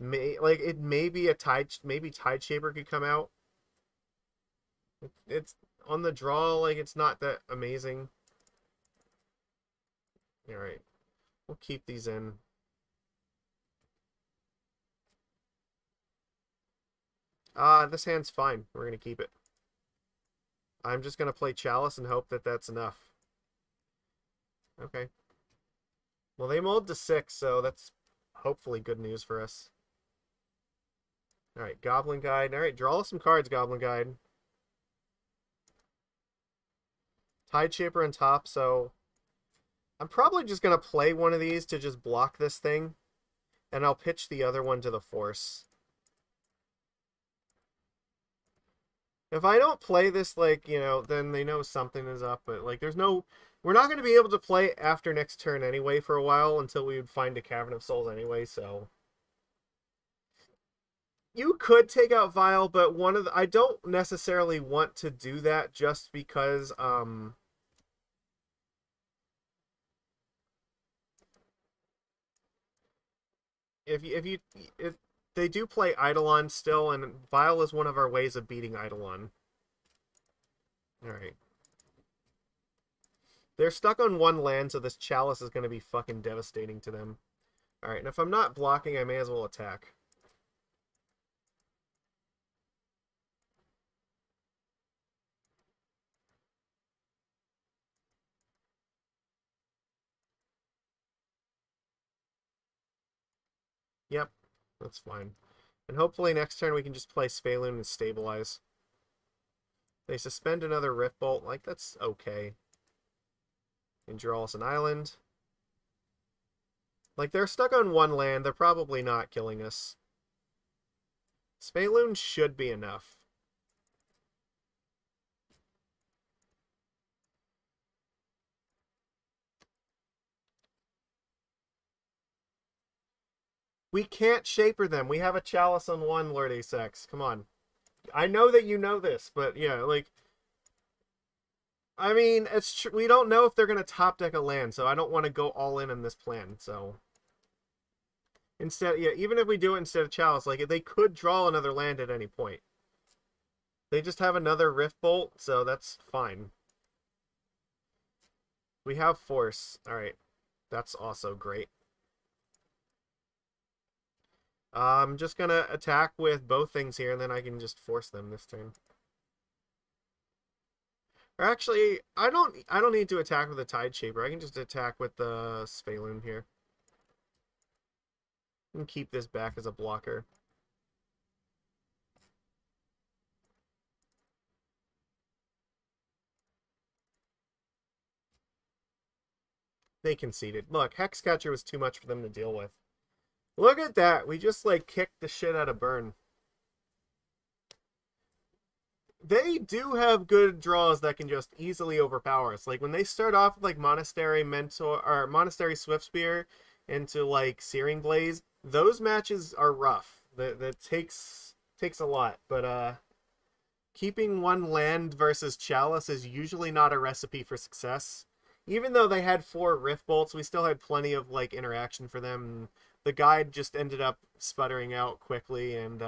it may be a maybe Tideshaper could come out. It's on the draw, like, it's not that amazing. Alright, we'll keep these in. This hand's fine. We're gonna keep it. I'm just going to play Chalice and hope that that's enough. Okay. Well, they mulled to 6, so that's hopefully good news for us. Alright, Goblin Guide. Alright, draw some cards, Goblin Guide. Tide Shaper on top, so I'm probably just going to play one of these to just block this thing. And I'll pitch the other one to the Force. If I don't play this, like, you know, then they know something is up. But, like, there's no... We're not going to be able to play after next turn anyway for a while until we would find a Cavern of Souls anyway, so... You could take out Vial, but one of the... I don't necessarily want to do that just because, if they do play Eidolon still, and Vial is one of our ways of beating Eidolon. Alright. They're stuck on one land, so this Chalice is going to be fucking devastating to them. Alright, and if I'm not blocking, I may as well attack. Yep, that's fine. And hopefully next turn we can just play Svyelun and stabilize. They suspend another Rift Bolt, like, that's okay. And draw us an island. Like, they're stuck on one land, they're probably not killing us. Svyelun should be enough. We can't Shaper them. We have a Chalice on one, Lord Asex. Come on. I know that you know this, but yeah, like... I mean, it's we don't know if they're going to top deck a land, so I don't want to go all in this plan, so... Instead, yeah, even if we do it instead of Chalice, like, they could draw another land at any point. They just have another Rift Bolt, so that's fine. We have Force. Alright. That's also great. I'm just gonna attack with both things here, and then I can just force them this turn. Or actually, I don't need to attack with a Tide Shaper. I can just attack with the Svyelun here. And keep this back as a blocker. They conceded. Look, Hexcatcher was too much for them to deal with. Look at that. We just, like, kicked the shit out of Burn. They do have good draws that can just easily overpower us. Like, when they start off with, like, Monastery Mentor, or Monastery Swiftspear into, like, Searing Blaze, those matches are rough. That takes a lot. But, keeping one land versus Chalice is usually not a recipe for success. Even though they had 4 Rift Bolts, we still had plenty of, like, interaction for them. The guide just ended up sputtering out quickly, and,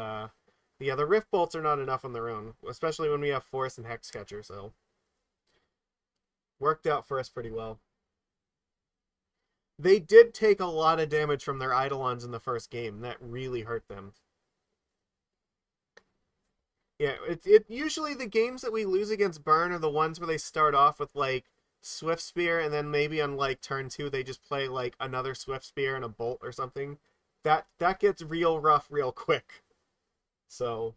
yeah, the Rift Bolts are not enough on their own, especially when we have Force and Hexcatcher, so... Worked out for us pretty well. They did take a lot of damage from their Eidolons in the first game. That really hurt them. Yeah, it usually the games that we lose against Burn are the ones where they start off with, like, Swift Spear, and then maybe on, like, turn 2 they just play, like, another Swift Spear and a Bolt or something. That gets real rough real quick. So,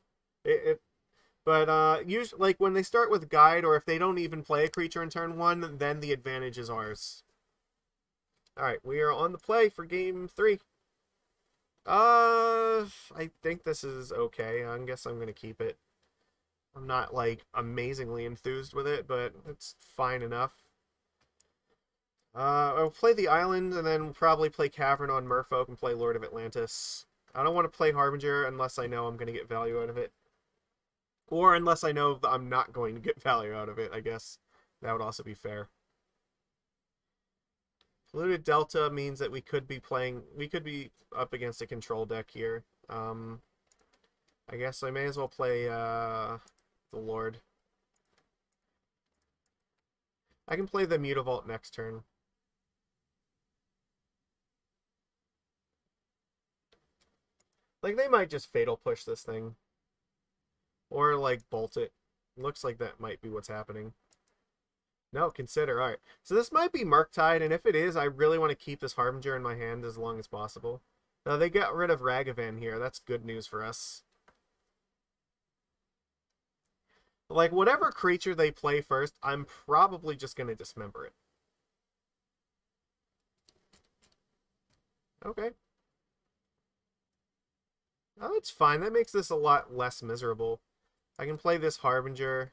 but usually, like, when they start with Guide, or if they don't even play a creature in turn 1, then the advantage is ours. Alright, we are on the play for game 3. I think this is okay. I guess I'm gonna keep it. I'm not, like, amazingly enthused with it, but it's fine enough. I'll play the island, and then probably play Cavern on Merfolk and play Lord of Atlantis. I don't want to play Harbinger unless I know I'm going to get value out of it. Or unless I know that I'm not going to get value out of it, I guess. That would also be fair. Polluted Delta means that we could be up against a control deck here. I guess I may as well play, the Lord. I can play the Mutavault next turn. Like, they might just Fatal Push this thing. Or, like, bolt it. Looks like that might be what's happening. No, consider. Alright. So this might be Murktide, and if it is, I really want to keep this Harbinger in my hand as long as possible. Now, they got rid of Ragavan here. That's good news for us. Like, whatever creature they play first, I'm probably just going to dismember it. Okay. Oh, that's fine. That makes this a lot less miserable. I can play this Harbinger.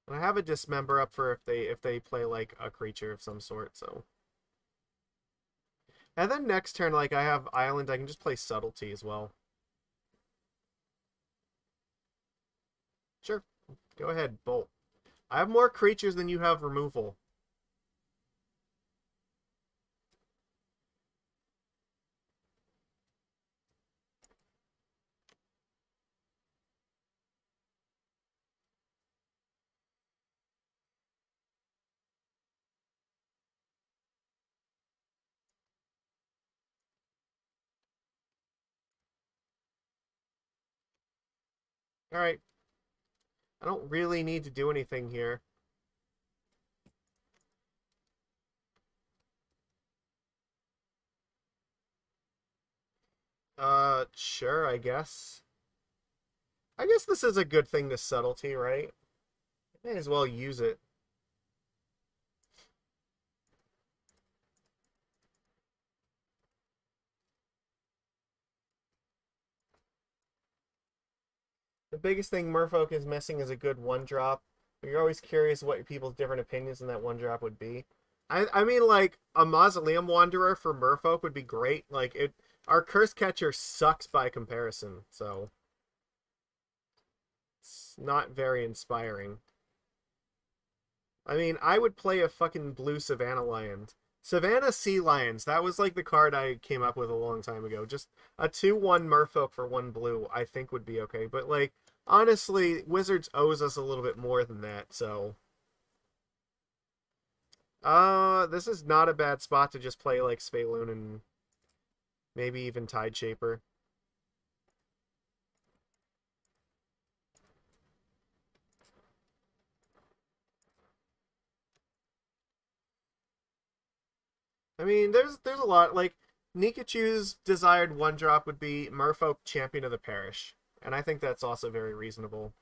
And I have a Dismember up for if they play like a creature of some sort, so. And then next turn, like I have Island, I can just play Subtlety as well. Sure. Go ahead, Bolt. I have more creatures than you have removal. Alright. I don't really need to do anything here. Sure, I guess. I guess this is a good thing to Subtlety, right? May as well use it. The biggest thing Merfolk is missing is a good one-drop. You're always curious what people's different opinions on that one-drop would be. I mean, like, a Mausoleum Wanderer for Merfolk would be great. Like, our Curse Catcher sucks by comparison, so it's not very inspiring. I mean, I would play a fucking blue Savannah Lion. Savannah Sea Lions, that was like the card I came up with a long time ago. Just a 2/1 Merfolk for 1 blue, I think would be okay. But, like, honestly, Wizards owes us a little bit more than that, so. This is not a bad spot to just play, like, Svyelun and maybe even Tide Shaper. I mean, there's a lot. Like, Nikachu's desired one drop would be Merfolk Champion of the Parish. And I think that's also very reasonable.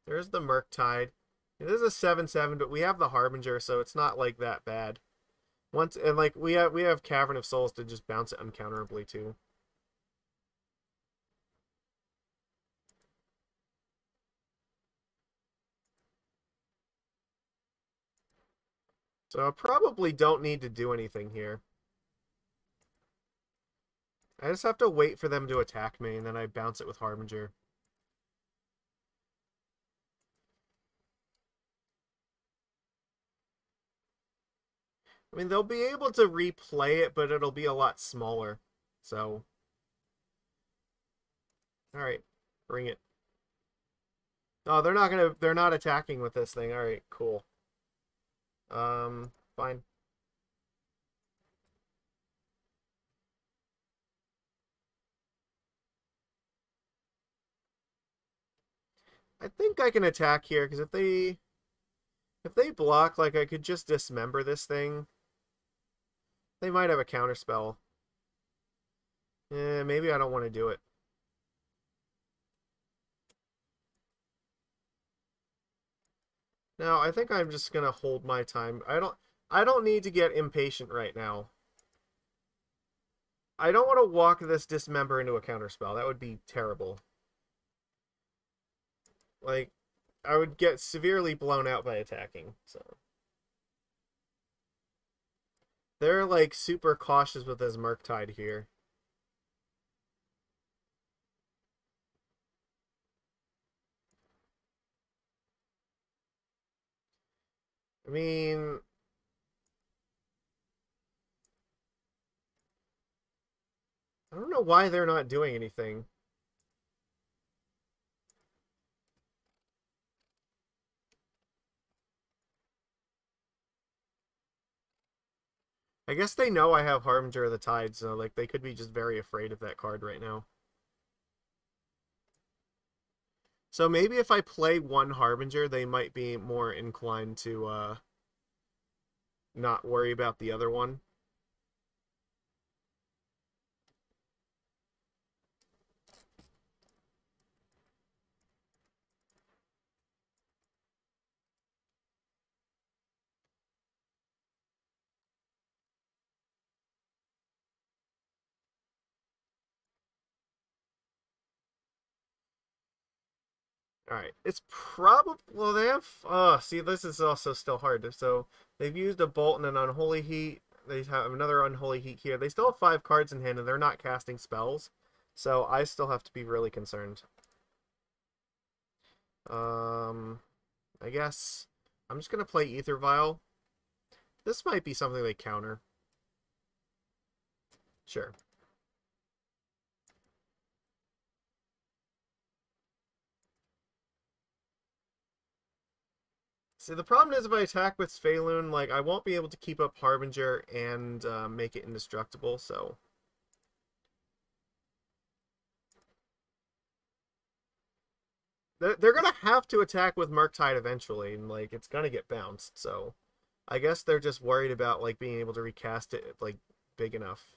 There's the Murktide. It is a 7/7, but we have the Harbinger, so it's not like that bad. Once and like we have Cavern of Souls to just bounce it uncounterably too. So I probably don't need to do anything here. I just have to wait for them to attack me, and then I bounce it with Harbinger. I mean, they'll be able to replay it, but it'll be a lot smaller. So, all right, bring it. Oh, they're not attacking with this thing. All right, cool. Fine. I think I can attack here because if they block, like I could just dismember this thing. They might have a counter spell. Maybe I don't want to do it. No, I think I'm just gonna hold my time. I don't need to get impatient right now. I don't want to walk this Dismember into a counterspell. That would be terrible. Like, I would get severely blown out by attacking, so. They're, like, super cautious with this Murktide here. I mean, I don't know why they're not doing anything. I guess they know I have Harbinger of the Tide, so like they could be just very afraid of that card right now. So maybe if I play one Harbinger, they might be more inclined to not worry about the other one. Alright, it's probably... Well, they have... see, this is also still hard. So, they've used a Bolt and an Unholy Heat. They have another Unholy Heat here. They still have 5 cards in hand, and they're not casting spells. So, I still have to be really concerned. I guess... I'm just going to play Aether Vial. This might be something they counter. Sure. See, the problem is if I attack with Svyelun, like, I won't be able to keep up Harbinger and make it indestructible, so... They're gonna have to attack with Murktide eventually, and, like, it's gonna get bounced, so... I guess they're just worried about, like, being able to recast it, like, big enough.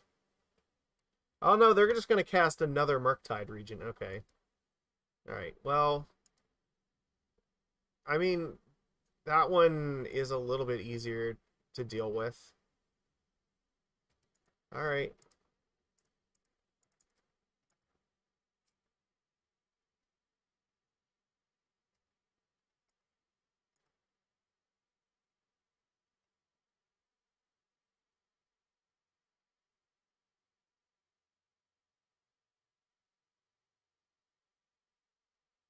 Oh, no, they're just gonna cast another Murktide region, okay. Alright, well... I mean... That one is a little bit easier to deal with. Alright.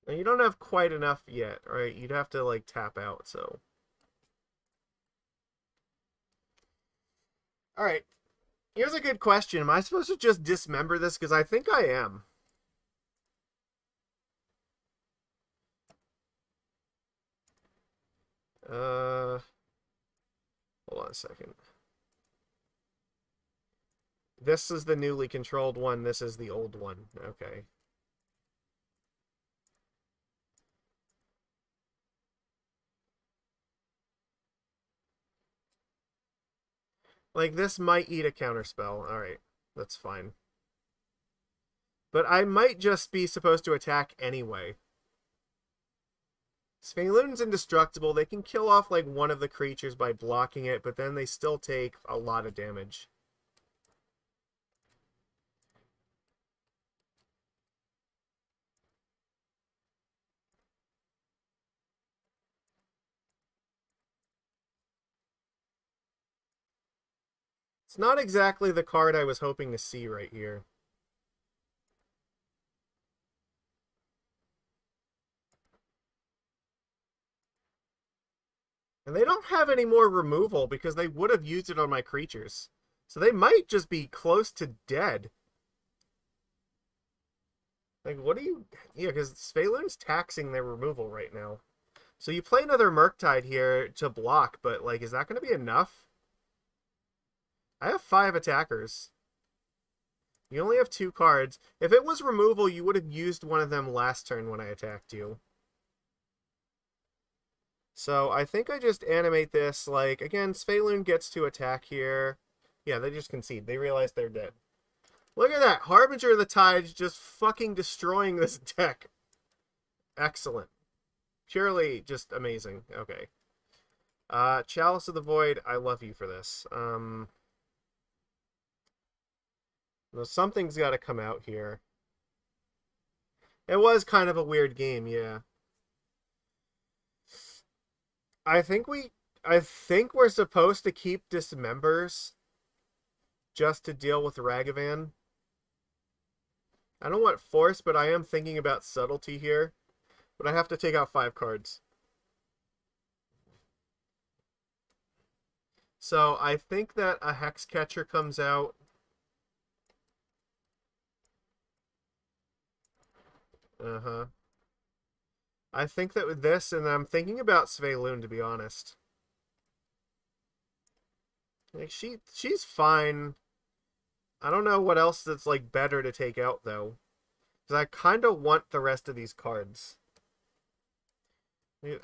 Now, you don't have quite enough yet, right? You'd have to, like, tap out, so... Alright. Here's a good question. Am I supposed to just dismember this? Because I think I am. Hold on a second. This is the newly controlled one. This is the old one. Okay. Like, this might eat a counterspell. Alright. That's fine. But I might just be supposed to attack anyway. Svyelun's indestructible. They can kill off, like, one of the creatures by blocking it, but then they still take a lot of damage. It's not exactly the card I was hoping to see right here. And they don't have any more removal because they would have used it on my creatures. So they might just be close to dead. Like, what do you... Yeah, because Svyelun's taxing their removal right now. So you play another Murktide here to block, but, like, is that going to be enough? I have 5 attackers. You only have 2 cards. If it was removal, you would have used one of them last turn when I attacked you. So I think I just animate this, like, again, Svyelun gets to attack here. Yeah, they just concede. They realize they're dead. Look at that. Harbinger of the Tides just fucking destroying this deck. Excellent. Purely just amazing. Okay. Chalice of the Void, I love you for this. Well, something's got to come out here. It was kind of a weird game, yeah. I think we're supposed to keep Dismembers just to deal with Ragavan. I don't want Force, but I am thinking about Subtlety here. But I have to take out 5 cards. So I think that a Hexcatcher comes out. I think that with this, and I'm thinking about Svyelun, to be honest. Like, she's fine. I don't know what else that's, like, better to take out, though. Because I kind of want the rest of these cards.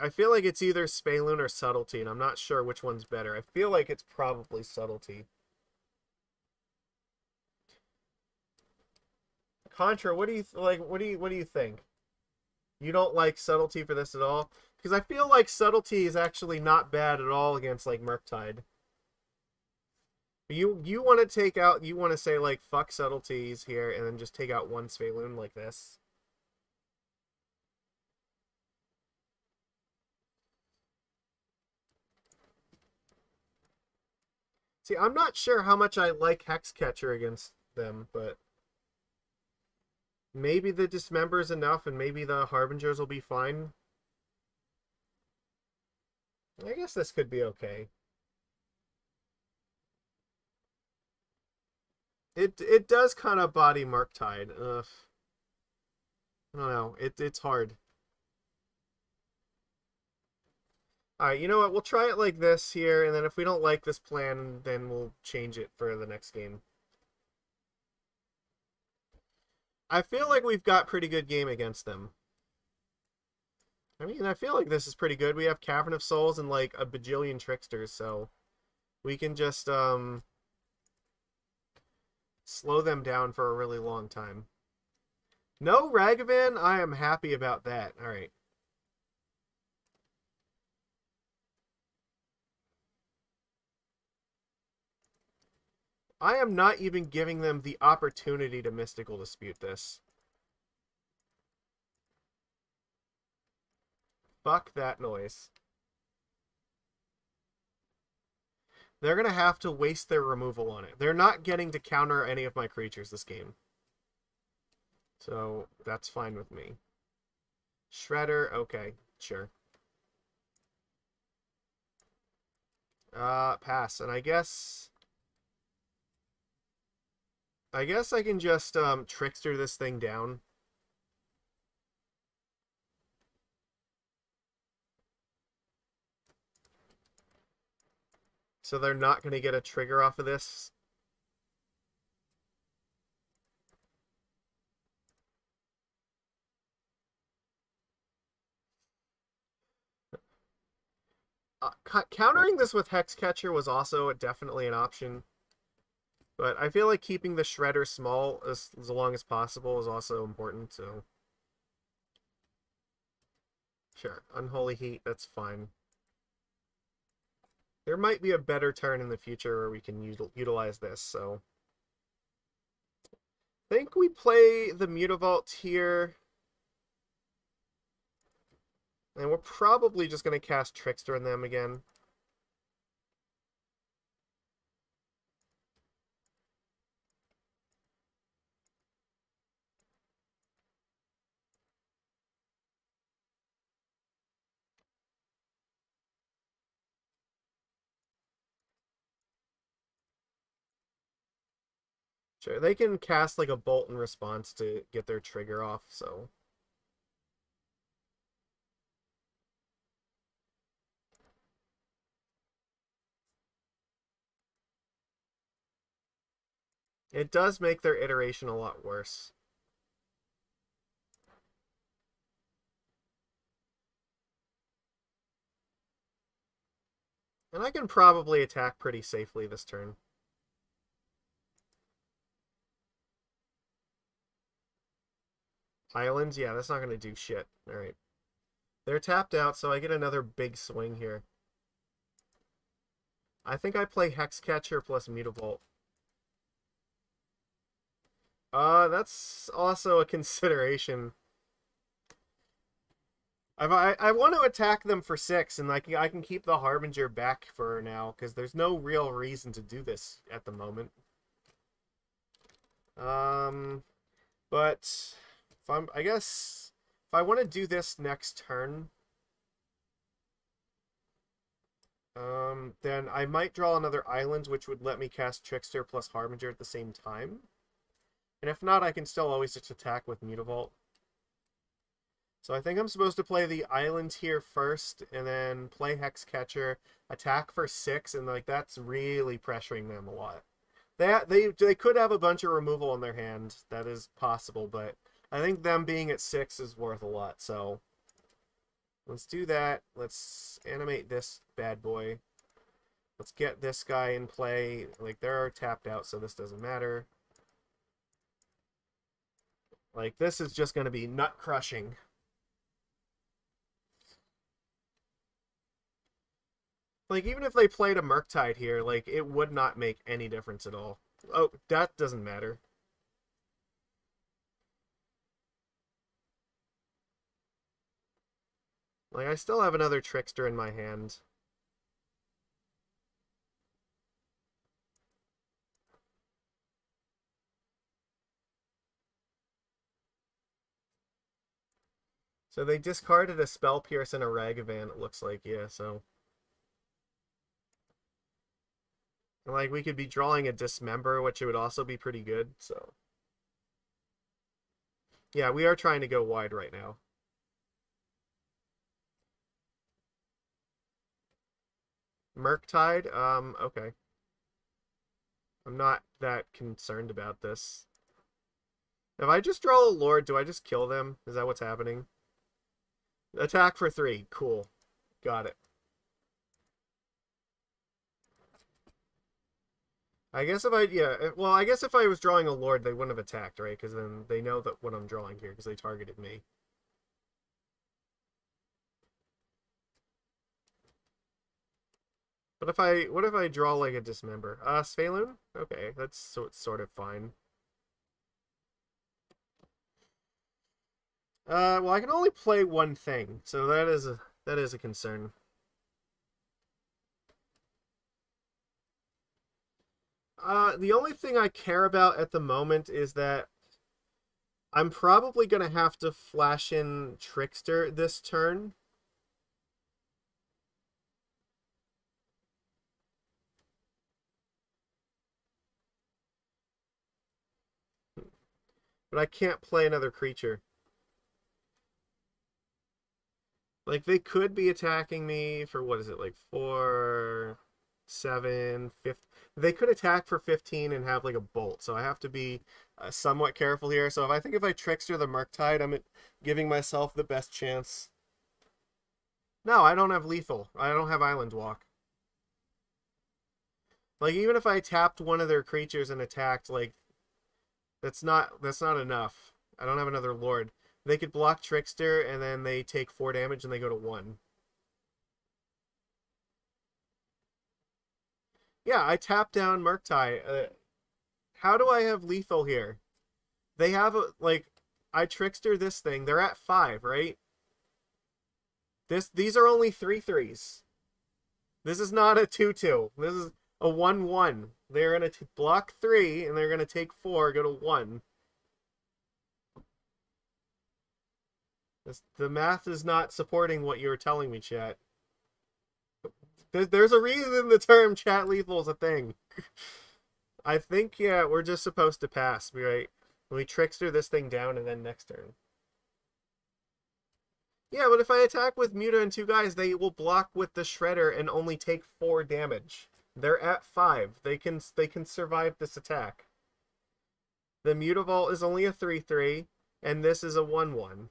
I feel like it's either Svyelun or Subtlety, and I'm not sure which one's better. I feel like it's probably Subtlety. Contra, what do you like? What do you think? You don't like Subtlety for this at all? Because I feel like Subtlety is actually not bad at all against, like, Murktide. You want to take out, you want to say, like, fuck Subtleties here, and then just take out one Svyelun like this. See, I'm not sure how much I like Hexcatcher against them, but maybe the Dismember is enough, and maybe the Harbingers will be fine. I guess this could be okay. It does kind of body Murktide. Ugh. I don't know. It's hard. Alright, you know what? We'll try it like this here, and then if we don't like this plan, then we'll change it for the next game. I feel like we've got pretty good game against them. I mean, I feel like this is pretty good. We have Cavern of Souls and, like, a bajillion Tricksters, so we can just, slow them down for a really long time. No Ragavan? I am happy about that. Alright. I am not even giving them the opportunity to Mystical Dispute this. Fuck that noise. They're going to have to waste their removal on it. They're not getting to counter any of my creatures this game. So, that's fine with me. Shredder, okay, sure. Pass. And I guess I can just Trickster this thing down. So they're not going to get a trigger off of this. Countering this with Hexcatcher was also definitely an option. But I feel like keeping the Shredder small as long as possible is also important, so... Sure, Unholy Heat, that's fine. There might be a better turn in the future where we can utilize this, so... I think we play the Mutavault here. And we're probably just going to cast Trickster in them again. Sure, they can cast like a bolt in response to get their trigger off, so... It does make their iteration a lot worse. And I can probably attack pretty safely this turn. Islands? Yeah, that's not going to do shit. Alright. They're tapped out, so I get another big swing here. I think I play Hexcatcher plus Mutavault. That's also a consideration. I want to attack them for 6, and I can keep the Harbinger back for now, because there's no real reason to do this at the moment. But I guess if I want to do this next turn, then I might draw another island, which would let me cast Trickster plus Harbinger at the same time. And if not, I can still always just attack with Mutavault. So I think I'm supposed to play the island here first, and then play Hexcatcher, attack for 6, and like that's really pressuring them a lot. They could have a bunch of removal in their hand. That is possible, but I think them being at 6 is worth a lot. So let's do that. Let's animate this bad boy. Let's get this guy in play. Like, they're tapped out, so this doesn't matter. Like, this is just going to be nut crushing. Like, even if they played a Murktide here, like, it would not make any difference at all. Oh, that doesn't matter. Like, I still have another Trickster in my hand. So they discarded a Spell Pierce and a Ragavan, it looks like, yeah, so... Like, we could be drawing a Dismember, which it would also be pretty good, so... Yeah, we are trying to go wide right now. Murktide? Okay. I'm not that concerned about this. If I just draw a Lord, do I just kill them? Is that what's happening? Attack for 3. Cool. Got it. I guess if I, yeah, well, I guess if I was drawing a Lord, they wouldn't have attacked, right? Because then they know that what I'm drawing here, because they targeted me. But what if I draw like a Dismember? Svyelun? Okay, that's sort of fine. Well, I can only play one thing, so that is a concern. The only thing I care about at the moment is that I'm probably going to have to flash in Trickster this turn. But I can't play another creature. Like, they could be attacking me for, what is it, like 4, 7, 15. They could attack for 15 and have like a bolt, so I have to be somewhat careful here. So if I Trickster the Murktide, I'm giving myself the best chance. No, I don't have lethal. I don't have Island Walk. Like, even if I tapped one of their creatures and attacked, like, that's not enough. I don't have another Lord. They could block Trickster, and then they take 4 damage, and they go to 1. Yeah, I tap down Murktide. How do I have lethal here? They have, like, I Trickster this thing. They're at 5, right? These are only 3/3s. This is not a 2/2. This is a 1/1. They're going to block 3, and they're going to take 4, go to 1. The math is not supporting what you were telling me, chat. There's a reason the term chat lethal is a thing. I think, yeah, we're just supposed to pass, right? We Trickster this thing down, and then next turn. Yeah, but if I attack with Muta and 2 guys, they will block with the Shredder and only take 4 damage. They're at 5. They can survive this attack. The Mutavault is only a 3/3, and this is a 1/1.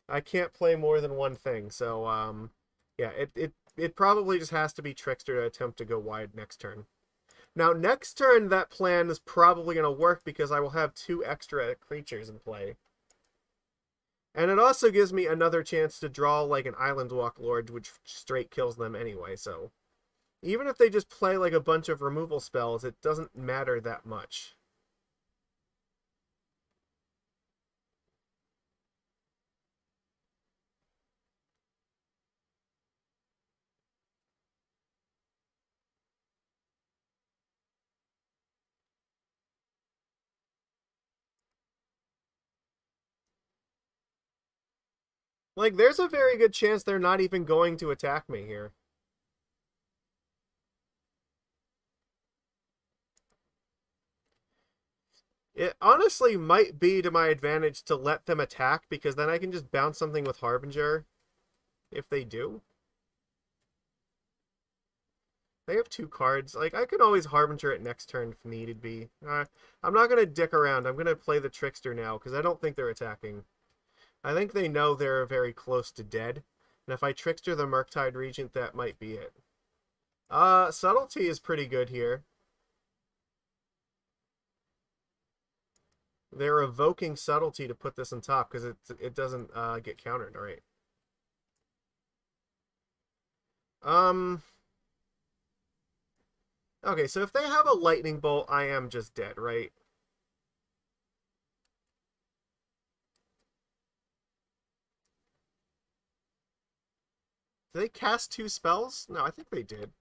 I can't play more than one thing, so yeah, it probably just has to be Trickster to attempt to go wide next turn. Now, next turn, that plan is probably going to work because I will have 2 extra creatures in play. And it also gives me another chance to draw like an Island Walk Lord, which straight kills them anyway, so... Even if they just play like a bunch of removal spells, it doesn't matter that much. Like, there's a very good chance they're not even going to attack me here. It honestly might be to my advantage to let them attack, because then I can just bounce something with Harbinger if they do. They have 2 cards. Like, I could always Harbinger it next turn if needed be. I'm not going to dick around. I'm going to play the Trickster now, because I don't think they're attacking. I think they know they're very close to dead. And if I Trickster the Murktide Regent, that might be it. Subtlety is pretty good here. They're evoking Subtlety to put this on top, because it doesn't get countered. Alright. Okay, so if they have a Lightning Bolt, I am just dead, right? Did they cast 2 spells? No, I think they did.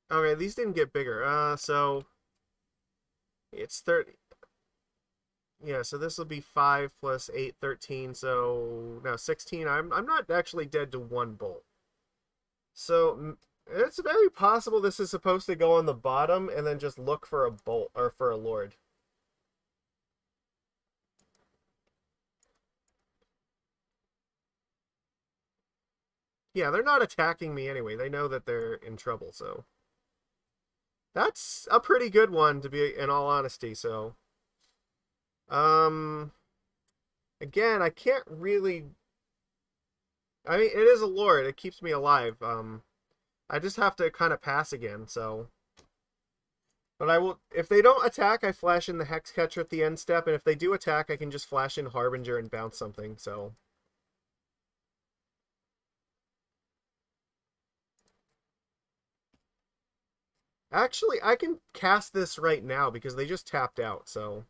Okay, these didn't get bigger. So it's 30. Yeah, so this will be 5 plus 8, 13. So no, 16. I'm not actually dead to 1 bolt. So it's very possible this is supposed to go on the bottom and then just look for a bolt or for a lord. Yeah, they're not attacking me anyway. They know that they're in trouble, so that's a pretty good one, to be in all honesty. So again, I can't really, I mean, it is a lord. It keeps me alive. I just have to kind of pass again, so. But I will, if they don't attack, I flash in the Hexcatcher at the end step, and if they do attack, I can just flash in Harbinger and bounce something, so. Actually, I can cast this right now because they just tapped out, so.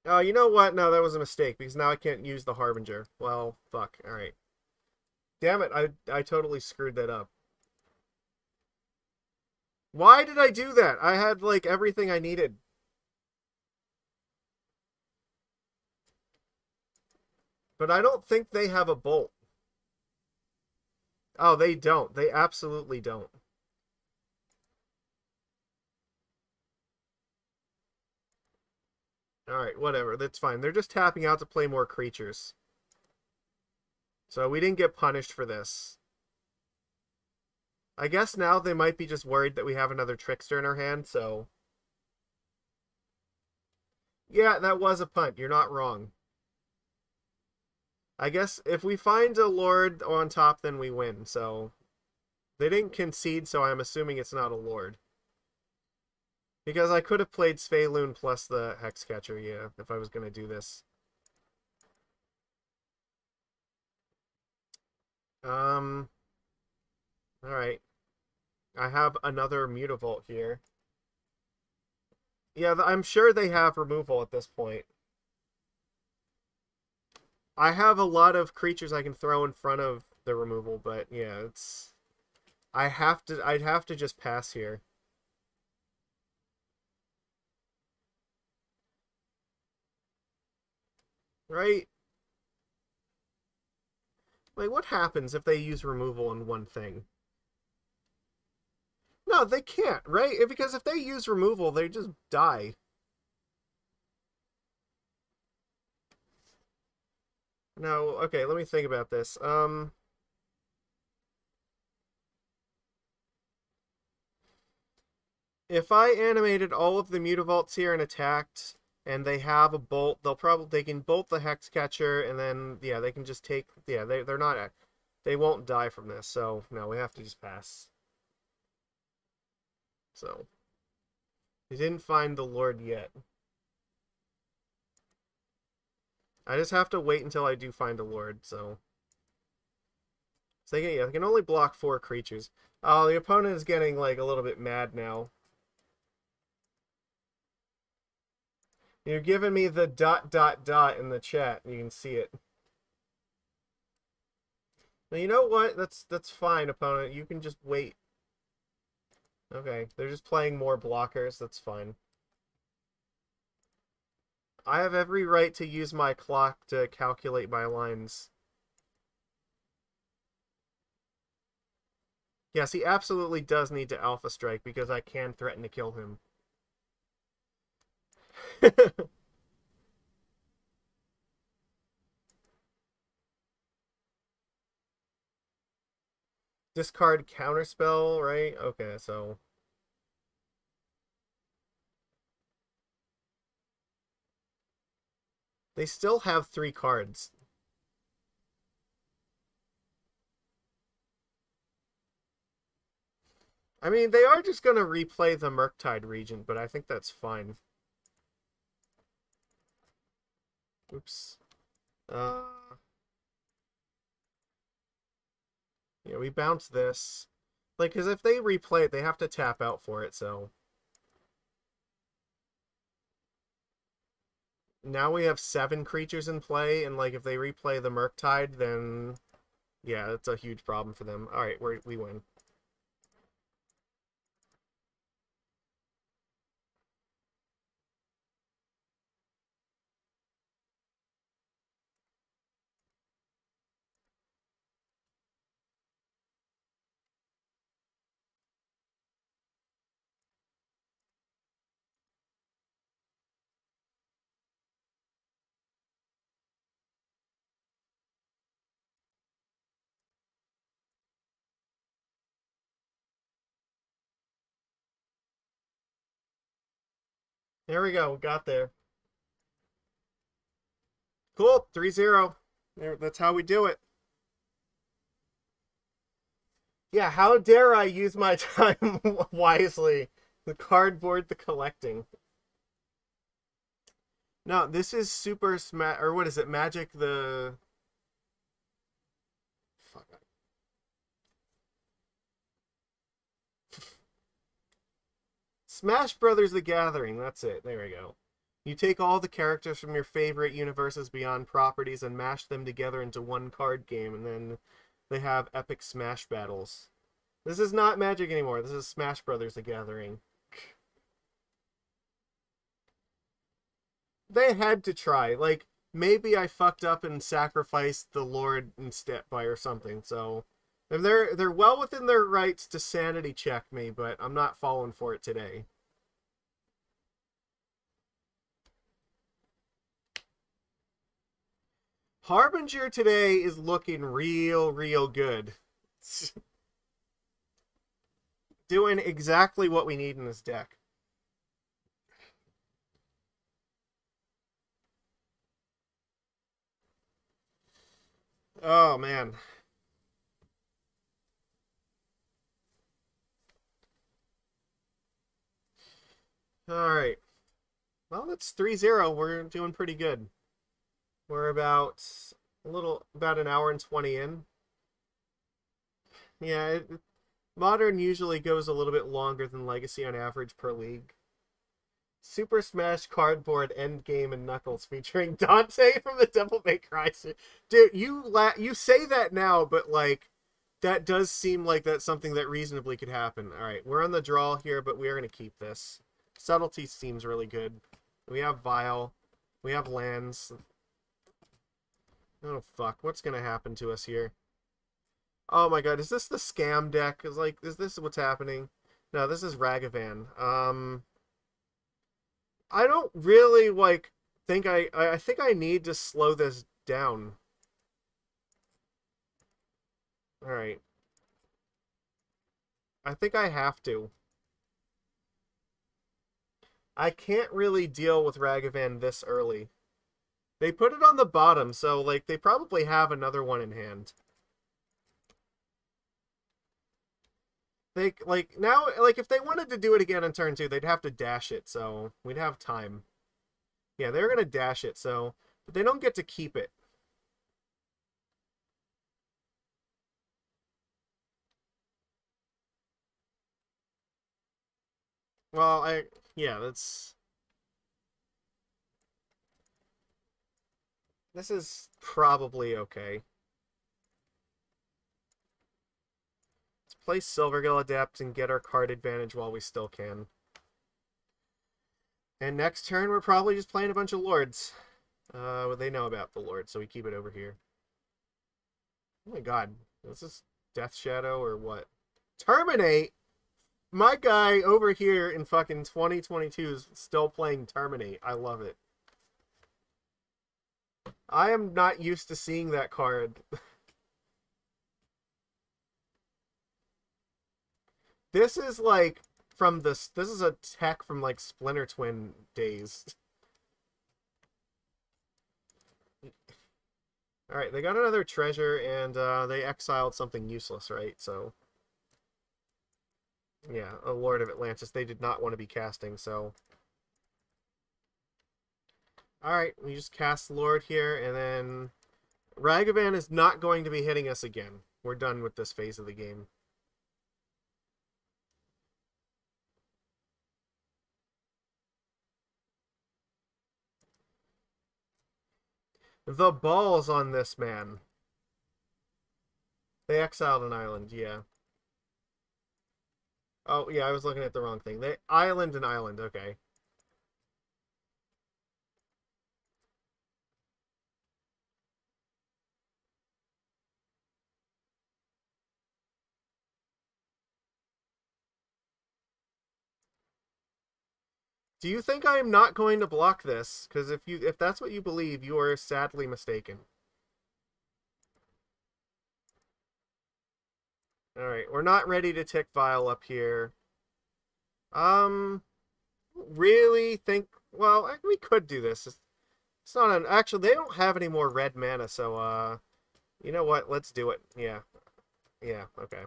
Oh, you know what? No, that was a mistake, because now I can't use the Harbinger. Well, fuck. Alright. Damn it, I totally screwed that up. Why did I do that? I had, like, everything I needed. But I don't think they have a bolt. Oh, they don't. They absolutely don't. Alright, whatever. That's fine. They're just tapping out to play more creatures. So we didn't get punished for this. I guess now they might be just worried that we have another Trickster in our hand, so. Yeah, that was a punt. You're not wrong. I guess if we find a Lord on top, then we win, so. They didn't concede, so I'm assuming it's not a Lord. Because I could have played Svyelun plus the Hexcatcher, yeah, if I was going to do this. Alright. I have another Mutavault here. Yeah, I'm sure they have removal at this point. I have a lot of creatures I can throw in front of the removal, but yeah, it's... I'd have to just pass here. Right? Like, what happens if they use removal on one thing? No, they can't, right? Because if they use removal, they just die. No, okay, let me think about this. If I animated all of the Mutavaults here and attacked, and they have a bolt, they can bolt the Hexcatcher, and then yeah, they can just take, yeah, they're not, they won't die from this. So no, we have to just pass. So we didn't find the Lord yet. I just have to wait until I do find a Lord. So they can only block 4 creatures. Oh, the opponent is getting like a little bit mad now. You're giving me the ... in the chat. You can see it. Now, you know what? That's fine, opponent. You can just wait. Okay, they're just playing more blockers. That's fine. I have every right to use my clock to calculate my lines. Yes, he absolutely does need to Alpha Strike because I can threaten to kill him. Discard Counterspell, right? Okay, so... They still have 3 cards. I mean, they are just going to replay the Murktide Regent, but I think that's fine. Oops. Yeah, we bounce this. Like, because if they replay it, they have to tap out for it, so... Now we have 7 creatures in play, and, like, if they replay the Murktide, then... Yeah, that's a huge problem for them. Alright, we win. There we go, got there. Cool, 3-0. That's how we do it. Yeah, how dare I use my time wisely? The cardboard, the collecting. No, this is Super Smash, or what is it? Magic the... Fuck. Smash Brothers the Gathering, that's it. There we go. You take all the characters from your favorite universes beyond properties and mash them together into one card game, and then they have epic Smash battles. This is not Magic anymore. This is Smash Brothers the Gathering. They had to try. Like, maybe I fucked up and sacrificed the Lord instead by or something, so... They're well within their rights to sanity check me, but I'm not falling for it today. Harbinger today is looking real good. Doing exactly what we need in this deck. Oh, man. Alright. Well, that's 3-0. We're doing pretty good. We're about an hour and 20 in. Yeah, Modern usually goes a little bit longer than Legacy on average per league. Super Smash Cardboard Endgame and Knuckles featuring Dante from the Devil May Cry. Dude, you say that now, but like that does seem like that's something that reasonably could happen. All right, we're on the draw here, but we are going to keep this. Subtlety seems really good. We have Vial. We have lands. Oh, fuck. What's going to happen to us here? Oh, my God. Is this the scam deck? Is this what's happening? No, this is Ragavan. I don't really, think I think I need to slow this down. Alright. I think I have to. I can't really deal with Ragavan this early. They put it on the bottom, so, they probably have another one in hand. They, now, if they wanted to do it again on turn 2, they'd have to dash it, so we'd have time. Yeah, they're going to dash it, so... But they don't get to keep it. Well, yeah, that's... This is probably okay. Let's play Silvergill Adept and get our card advantage while we still can. And next turn, we're probably just playing a bunch of Lords. Well, they know about the Lord, so we keep it over here. Oh my god. Is this Death Shadow or what? Terminate? My guy over here in fucking 2022 is still playing Terminate. I love it. I am not used to seeing that card. This is like from this is a tech from like Splinter Twin days. Alright, they got another treasure and they exiled something useless, right? So yeah, a Lord of Atlantis. They did not want to be casting, so alright, we just cast Lord here, and then Ragavan is not going to be hitting us again. We're done with this phase of the game. The balls on this man. They exiled an island, yeah. Oh, yeah, I was looking at the wrong thing. They island and island, okay. Do you think I am not going to block this? Because if that's what you believe, you are sadly mistaken. Alright, we're not ready to tick Vial up here. Really think... Well, we could do this. It's not an... Actually, they don't have any more red mana, so, you know what? Let's do it. Yeah. Yeah, okay.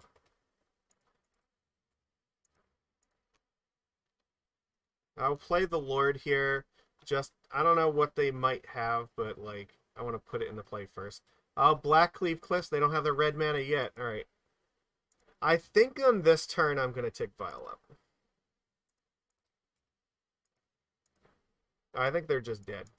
I'll play the Lord here. Just, I don't know what they might have, but, like, I want to put it into play first. Blackcleave Cliffs, they don't have the red mana yet. Alright. I think on this turn I'm going to tick Vial up. I think they're just dead.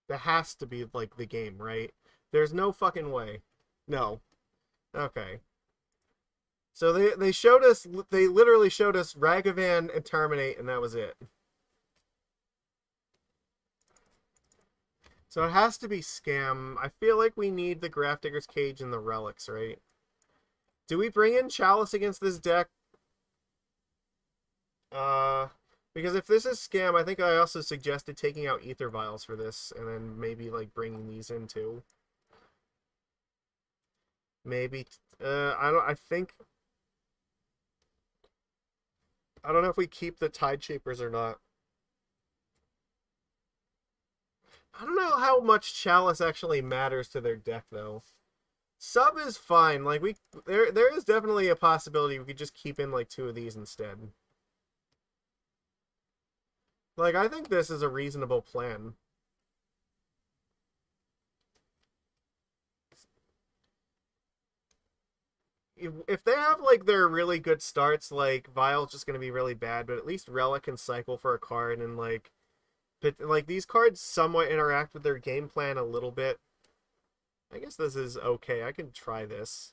That has to be, like, the game, right? There's no fucking way. No. Okay. So they showed us, they literally showed us Ragavan and Terminate, and that was it. So it has to be Scam. I feel like we need the Grafdigger's Cage and the Relics, right? Do we bring in Chalice against this deck? Because if this is Scam, I think I also suggested taking out Aether Vials for this, and then maybe, like, bringing these in, too. Maybe, I don't know if we keep the Tide Shapers or not. I don't know how much Chalice actually matters to their deck, though. Sub is fine. Like, there is definitely a possibility we could just keep in, like, 2 of these instead. Like, I think this is a reasonable plan. If they have, like, their really good starts, like, Vial's just going to be really bad, but at least Relic can cycle for a card, and, like, these cards somewhat interact with their game plan a little bit. I guess this is okay. I can try this.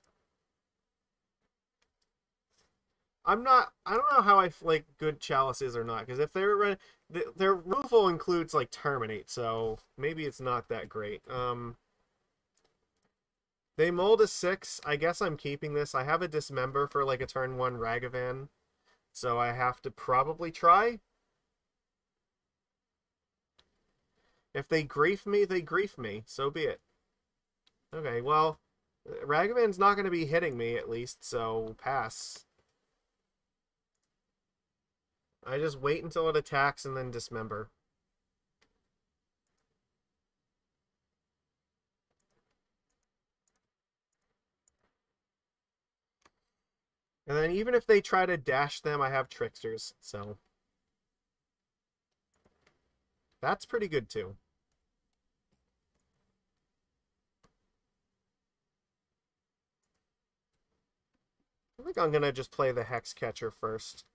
I don't know how like good Chalice is or not, because if they're running, their removal includes, like, Terminate, so maybe it's not that great. They mold a 6. I guess I'm keeping this. I have a Dismember for, like, a turn 1 Ragavan, so I have to probably try. If they grief me, they grief me. So be it. Okay, well, Ragavan's not going to be hitting me, at least, so pass. I just wait until it attacks and then Dismember. And then even if they try to dash them, I have Tricksters, so... That's pretty good, too. I think I'm going to just play the Hexcatcher first.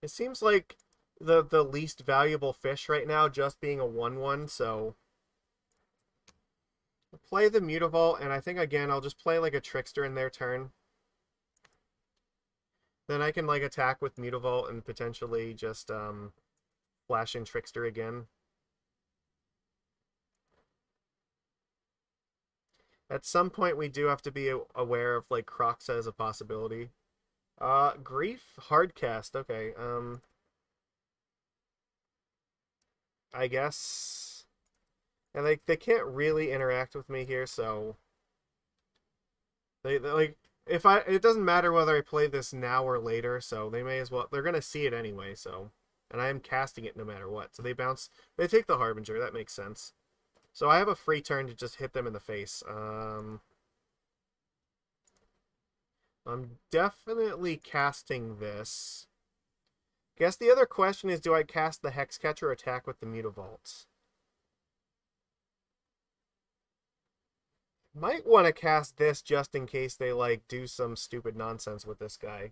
It seems like the least valuable fish right now, just being a 1/1, so... I'll play the Mutavault, and I think, again, I'll just play, like, a Trickster in their turn. Then I can like attack with Mutavault and potentially just flash in Trickster again. At some point we do have to be aware of like Crocs as a possibility. Grief hardcast. Okay. I guess. And they can't really interact with me here, so they like if I it doesn't matter whether I play this now or later, so they may as well they're gonna see it anyway, so and I am casting it no matter what. So they take the Harbinger, that makes sense. So I have a free turn to just hit them in the face. I'm definitely casting this. Guess the other question is, do I cast the Hexcatcher or attack with the Mutavault? Might want to cast this just in case they, like, do some stupid nonsense with this guy.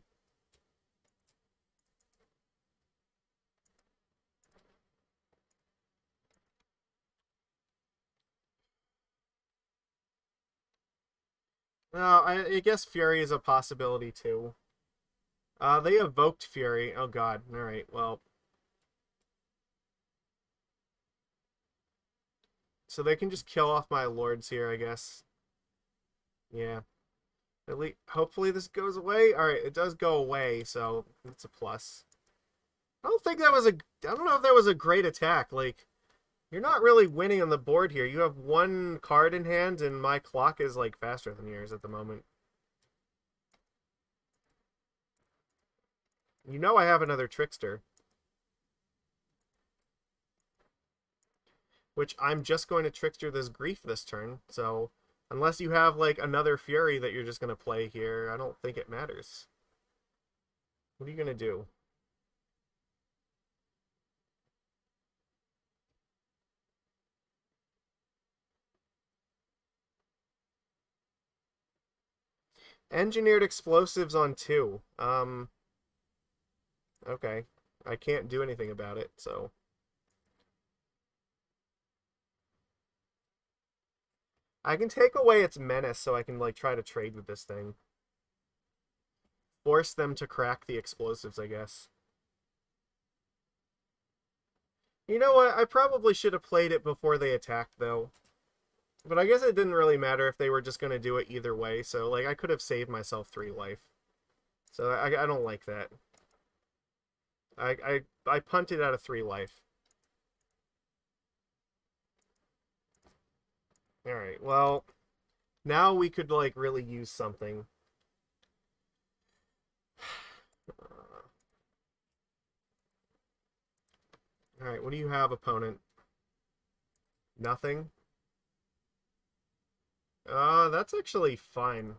No, I guess Fury is a possibility, too. They evoked Fury. Oh, God. Alright, well. So they can just kill off my lords here, I guess. Yeah. At least, hopefully this goes away. Alright, it does go away, so it's a plus. I don't know if that was a great attack. Like, you're not really winning on the board here. You have one card in hand, and my clock is, like, faster than yours at the moment. You know I have another Trickster. Which I'm just going to Trickster this Grief this turn, so unless you have, like, another Fury that you're just going to play here, I don't think it matters. What are you going to do? Engineered explosives on 2. Okay. I can't do anything about it, so... I can take away its menace so I can, like, try to trade with this thing. Force them to crack the explosives, I guess. You know what? I probably should have played it before they attacked, though. But I guess it didn't really matter if they were just going to do it either way, so, like, I could have saved myself 3 life. So I don't like that. I punted out of 3 life. Alright, well, now we could, like, really use something. Alright, what do you have, opponent? Nothing? That's actually fine.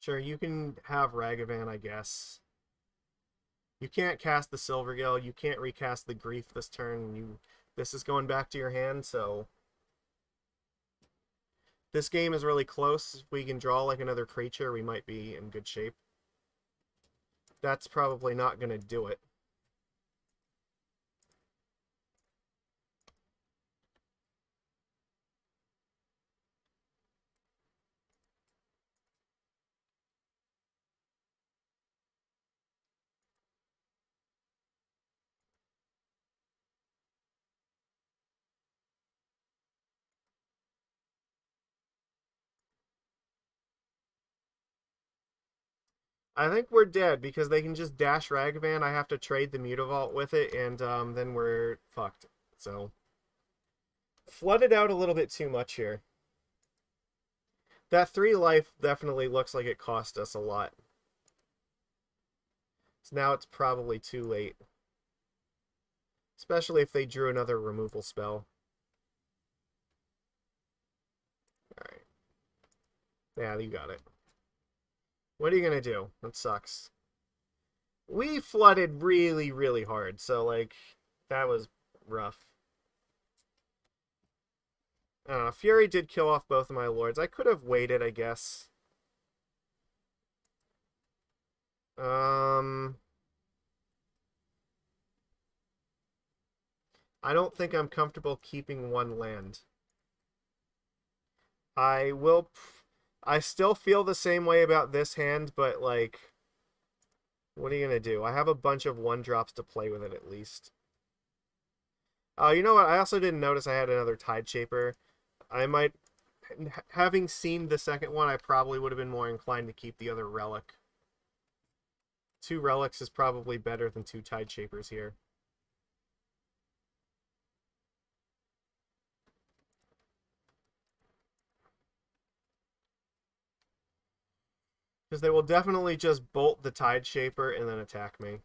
Sure, you can have Ragavan, I guess. You can't cast the Silvergill. You can't recast the Grief this turn. This is going back to your hand, so... This game is really close. If we can draw, like, another creature, we might be in good shape. That's probably not going to do it. I think we're dead because they can just dash Ragavan. I have to trade the Mutavault with it, and then we're fucked. So, flooded out a little bit too much here. That 3 life definitely looks like it cost us a lot. So now it's probably too late. Especially if they drew another removal spell. Yeah, you got it. What are you gonna do? That sucks. We flooded really, really hard, so, like, that was rough. Fury did kill off both of my lords. I could have waited, I guess. I don't think I'm comfortable keeping one land. I will... I still feel the same way about this hand, but, like... What are you gonna do? I have a bunch of 1-drops to play with it, at least. Oh, you know what? I also didn't notice I had another Tide Shaper. I might... Having seen the second one, I probably would have been more inclined to keep the other Relic. 2 Relics is probably better than 2 Tide Shapers here. Because they will definitely just bolt the Tide Shaper and then attack me.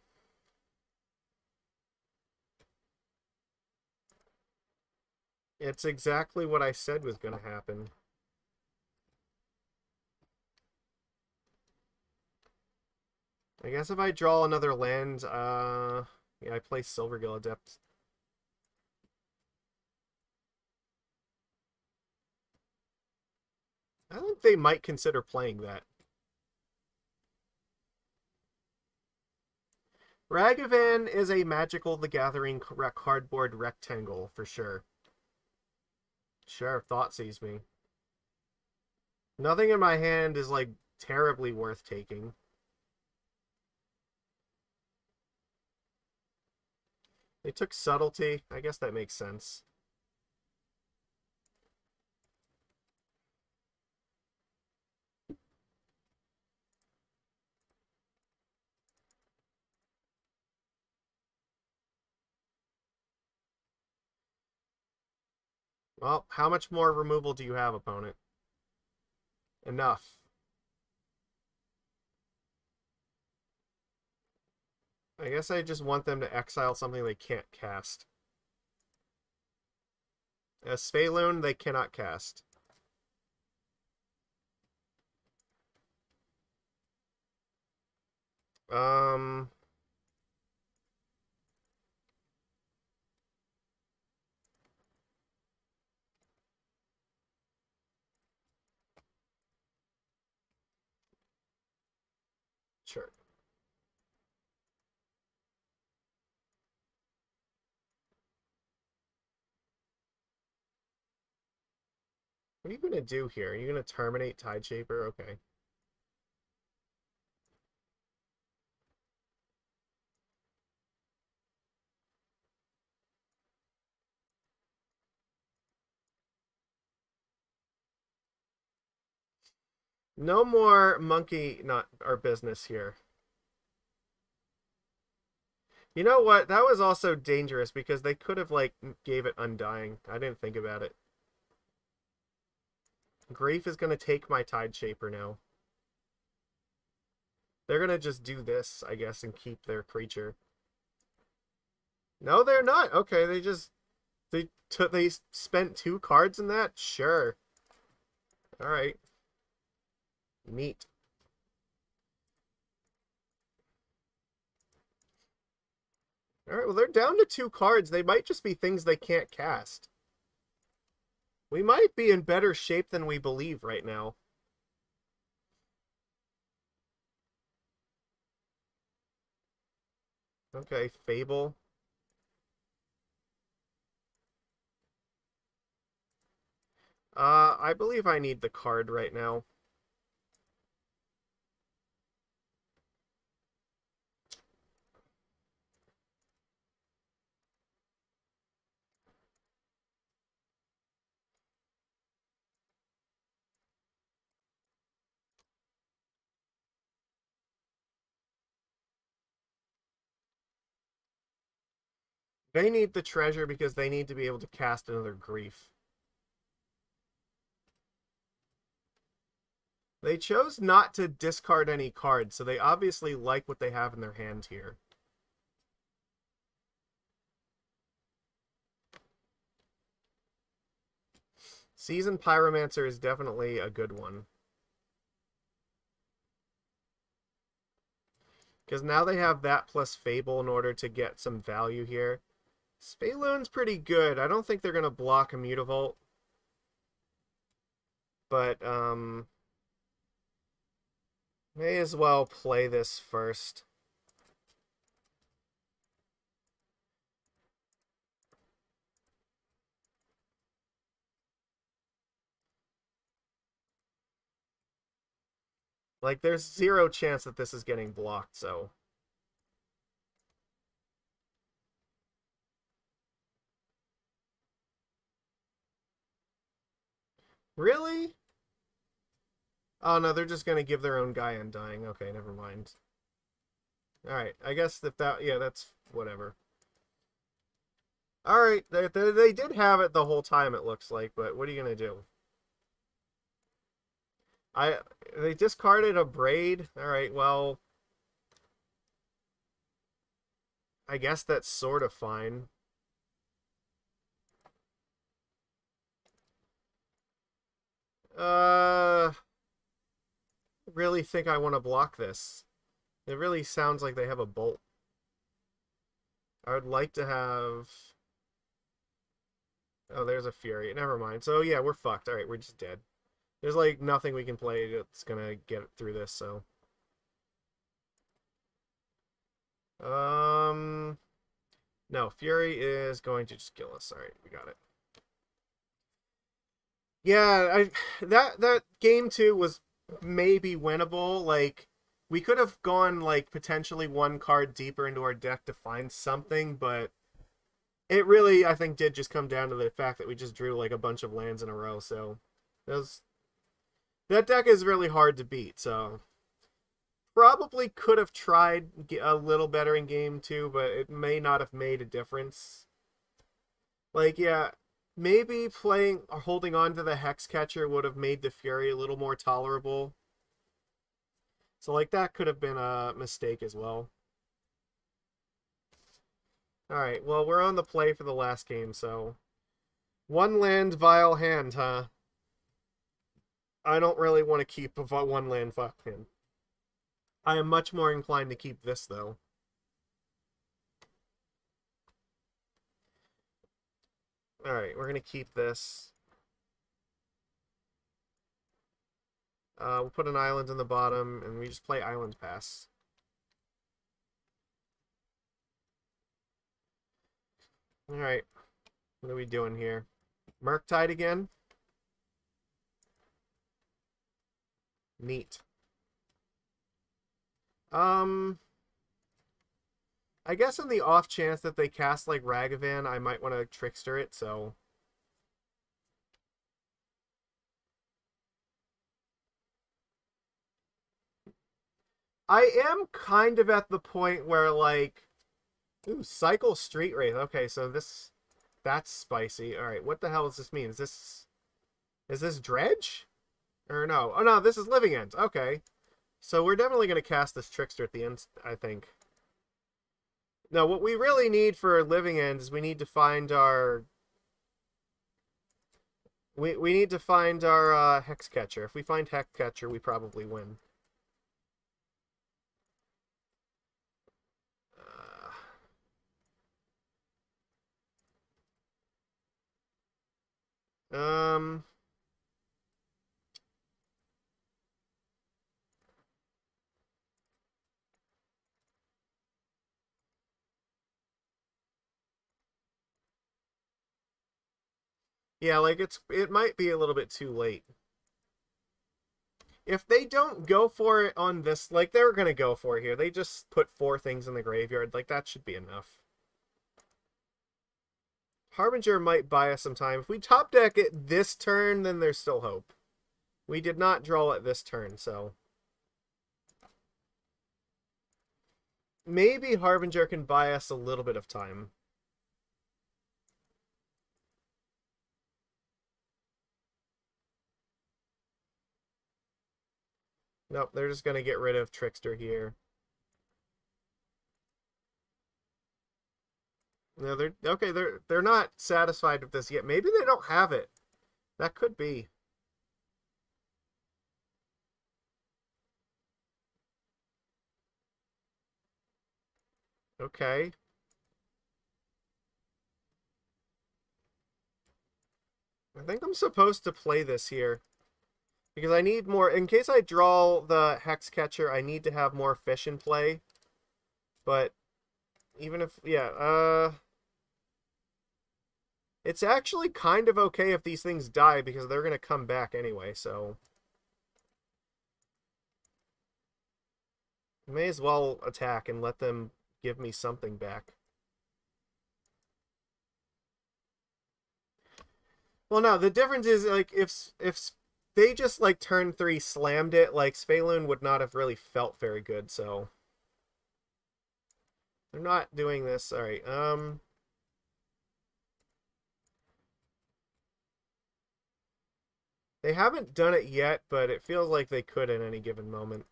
It's exactly what I said was going to happen. I guess if I draw another land, yeah, I play Silvergill Adept. I think they might consider playing that. Ragavan is a Magical the Gathering cardboard rectangle, for sure. Sure, Thoughtseize me. Nothing in my hand is, like, terribly worth taking. They took Subtlety. I guess that makes sense. Well, how much more removal do you have, opponent? Enough. I guess I just want them to exile something they can't cast. A Svyelun they cannot cast. Um... Sure. What are you going to do here? Are you going to terminate Tide Shaper? Okay. No more monkey not our business here. You know what? That was also dangerous because they could have, like, gave it Undying. I didn't think about it. Grief is going to take my Tide Shaper now. They're going to just do this, I guess, and keep their creature. No, they're not. Okay, they just... They spent 2 cards in that? Sure. Alright. Neat. Alright, well, they're down to 2 cards. They might just be things they can't cast. We might be in better shape than we believe right now. Okay, Fable. I believe I need the card right now. They need the treasure because they need to be able to cast another Grief. They chose not to discard any cards, so they obviously like what they have in their hand here. Seasoned Pyromancer is definitely a good one. Because now they have that plus Fable in order to get some value here. Svyelun's pretty good. I don't think they're going to block a Mutavault. But, may as well play this first. Like, there's 0 chance that this is getting blocked, so... Really? Oh, no, they're just going to give their own guy Undying. Okay, never mind. Alright, I guess if that... Yeah, that's whatever. Alright, they did have it the whole time, it looks like, but what are you going to do? They discarded a Braid. Alright, well... I guess that's sort of fine. Really think I want to block this. It really sounds like they have a Bolt. I would like to have... Oh, there's a Fury. Never mind. So, yeah, we're fucked. Alright, we're just dead. There's, like, nothing we can play that's gonna get through this, so... No, Fury is going to just kill us. Alright, we got it. Yeah, that game 2 was maybe winnable. Like, we could have gone, like, potentially 1 card deeper into our deck to find something, but it really, I think, did just come down to the fact that we just drew, like, a bunch of lands in a row, so... That deck is really hard to beat, so... Probably could have tried a little better in game 2, but it may not have made a difference. Like, yeah, maybe playing or holding on to the Hexcatcher would have made the Fury a little more tolerable. So, like, that could have been a mistake as well. Alright, well, we're on the play for the last game, so... 1 land, Vial hand, huh? I don't really want to keep a 1 land Vial hand. I am much more inclined to keep this, though. Alright, we're going to keep this. We'll put an island in the bottom, and we just play Island Pass. Alright, what are we doing here? Murktide again? Neat. I guess in the off chance that they cast, like, Ragavan, I might want to Trickster it, so... I am kind of at the point where, like... Ooh, Cycle Street Wraith. Okay, so this... That's spicy. Alright, what the hell does this mean? Is this Dredge? Or no. Oh, no, this is Living End. Okay. So we're definitely going to cast this Trickster at the end, I think. No, what we really need for Living End is we need to find our... We need to find our Hexcatcher. If we find Hexcatcher, we probably win. Yeah, like, it might be a little bit too late. If they don't go for it on this, like, they're gonna go for it here. They just put 4 things in the graveyard. Like, that should be enough. Harbinger might buy us some time. If we top deck it this turn, then there's still hope. We did not draw it this turn, so... Maybe Harbinger can buy us a little bit of time. Nope, they're just going to get rid of Trickster here. No, they're not satisfied with this yet. Maybe they don't have it. That could be. Okay. I think I'm supposed to play this here. Because I need more... In case I draw the Hexcatcher, I need to have more fish in play. But even if... Yeah, it's actually kind of okay if these things die, because they're going to come back anyway, so... May as well attack and let them give me something back. Well, no, the difference is, like, if they just, like, turn 3 slammed it, like, Svyelun would not have really felt very good, so... They're not doing this. Alright, they haven't done it yet, but it feels like they could at any given moment.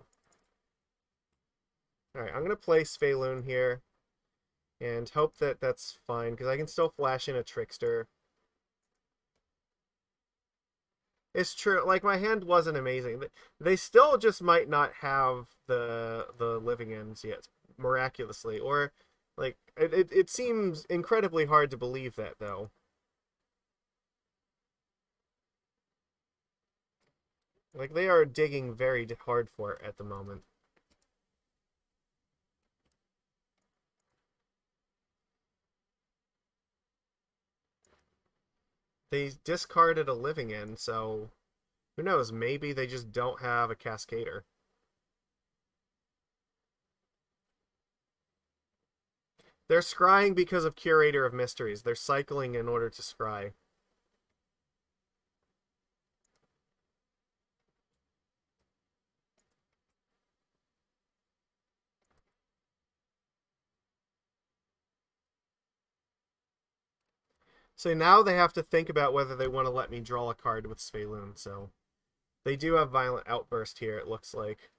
Alright, I'm going to play Svyelun here. And hope that that's fine, because I can still flash in a Trickster. It's true, like, my hand wasn't amazing. They still just might not have the living ends yet, miraculously. Or, like, it seems incredibly hard to believe that, though. Like, they are digging very hard for it at the moment. They discarded a living end, so who knows? Maybe they just don't have a Cascader. They're scrying because of Curator of Mysteries. They're cycling in order to scry. So now they have to think about whether they want to let me draw a card with Svyelun, so... They do have Violent Outburst here, it looks like.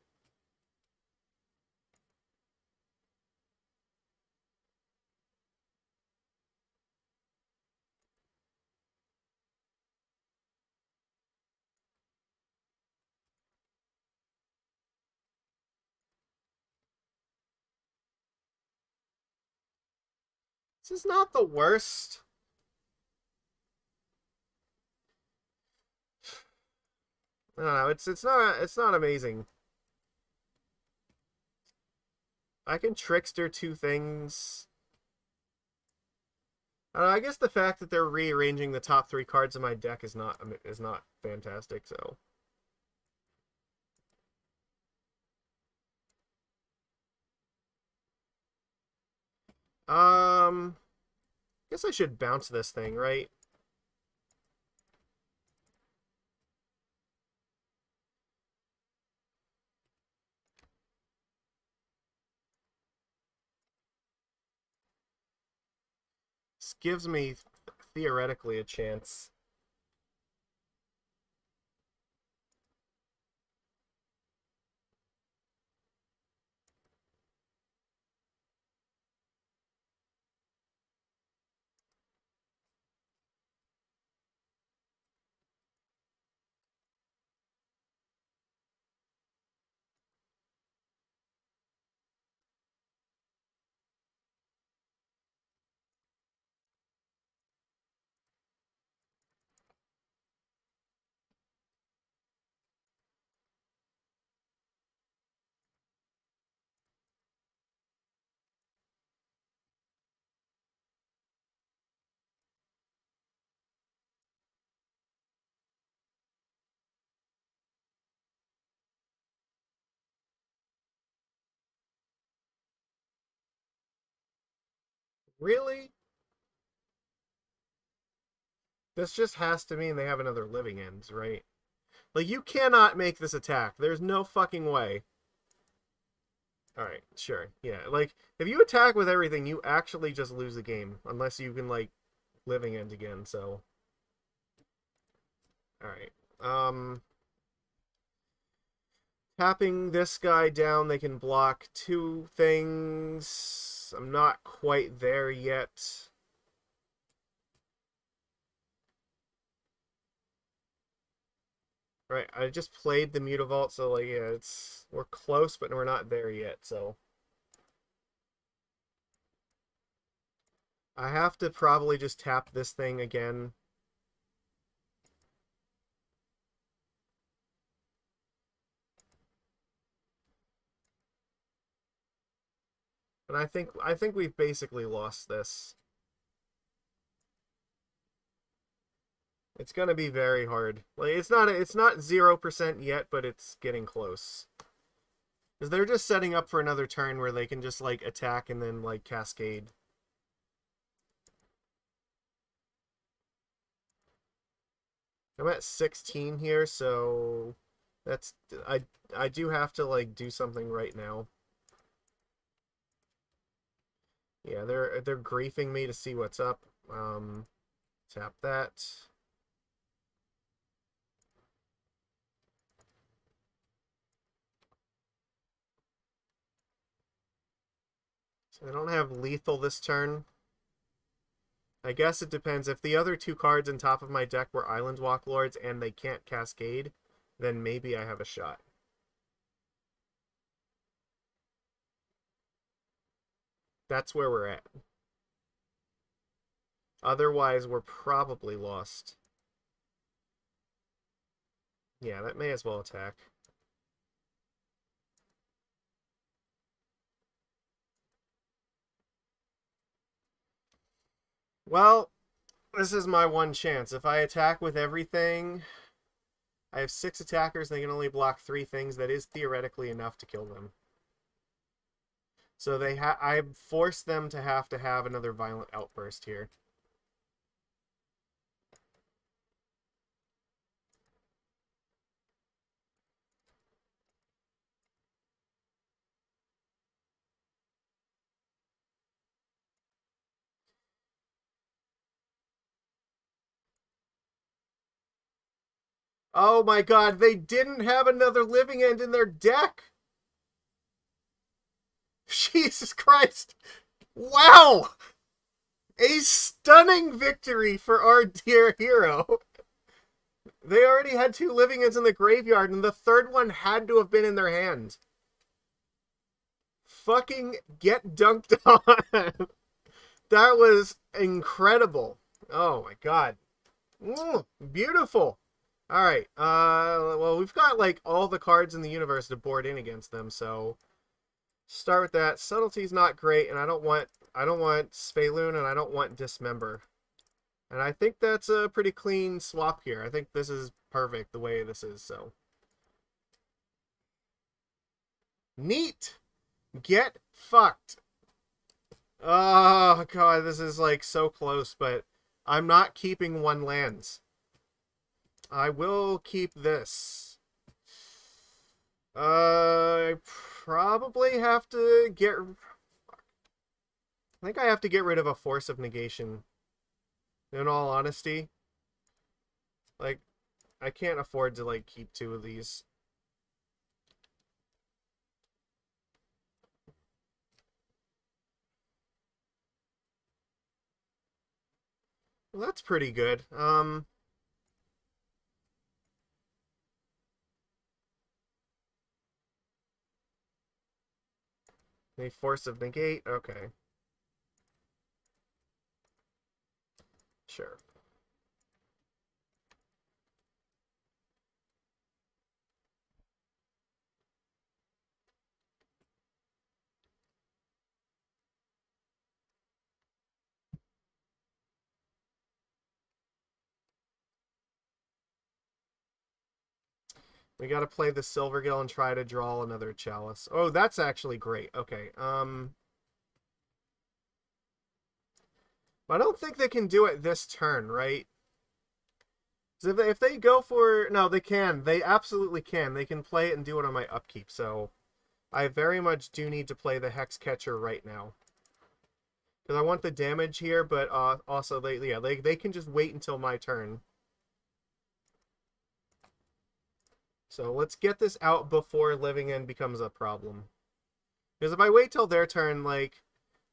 This is not the worst. I don't know, it's not amazing. I can Trickster 2 things. I don't know, I guess the fact that they're rearranging the top 3 cards of my deck is not fantastic, so... Guess I should bounce this thing, right? This gives me, theoretically, a chance. Really? This just has to mean they have another living ends, right? Like, you cannot make this attack. There's no fucking way. Alright, sure. Yeah, like, if you attack with everything, you actually just lose the game. Unless you can, like, living end again, so... Alright. Tapping this guy down, they can block 2 things. I'm not quite there yet. Right, I just played the Mutavault, so, like, yeah, we're close, but we're not there yet, so... I have to probably just tap this thing again. But I think we've basically lost this. It's gonna be very hard. Like it's not 0% yet, but it's getting close. Because they're just setting up for another turn where they can just like attack and then like cascade. I'm at 16 here, so that's I do have to like do something right now. Yeah, they're griefing me to see what's up. Tap that. So I don't have lethal this turn. I guess it depends. If the other two cards on top of my deck were Island Walk Lords and they can't cascade, then maybe I have a shot. That's where we're at. Otherwise, we're probably lost. Yeah, that may as well attack. Well, this is my one chance. If I attack with everything, I have 6 attackers, and they can only block 3 things. That is theoretically enough to kill them. So I forced them to have another violent outburst here. Oh my god, they didn't have another living end in their deck! Jesus Christ! Wow! A stunning victory for our dear hero. They already had 2 living ends in the graveyard, and the third one had to have been in their hand. Fucking get dunked on. That was incredible. Oh my god. Beautiful. Alright, well, we've got, like, all the cards in the universe to board in against them, so start with that. Subtlety's not great, and I don't want Svyelun, and I don't want Dismember. And I think that's a pretty clean swap here. I think this is perfect the way this is, so. Neat! Get fucked. Oh, god, this is, like, so close, but I'm not keeping 1 lands. I will keep this. I probably have to get... I think I have to get rid of a Force of Negation. In all honesty. Like, I can't afford to, like, keep 2 of these. Well, that's pretty good. A Force of Negate? Okay. Sure. We gotta play the Silvergill and try to draw another Chalice. Oh, that's actually great. Okay, I don't think they can do it this turn, right? So if they go for... No, they can. They absolutely can. They can play it and do it on my upkeep, so... I very much do need to play the Hexcatcher right now. Because I want the damage here, but also, they can just wait until my turn. So let's get this out before Living End becomes a problem. Because if I wait till their turn, like,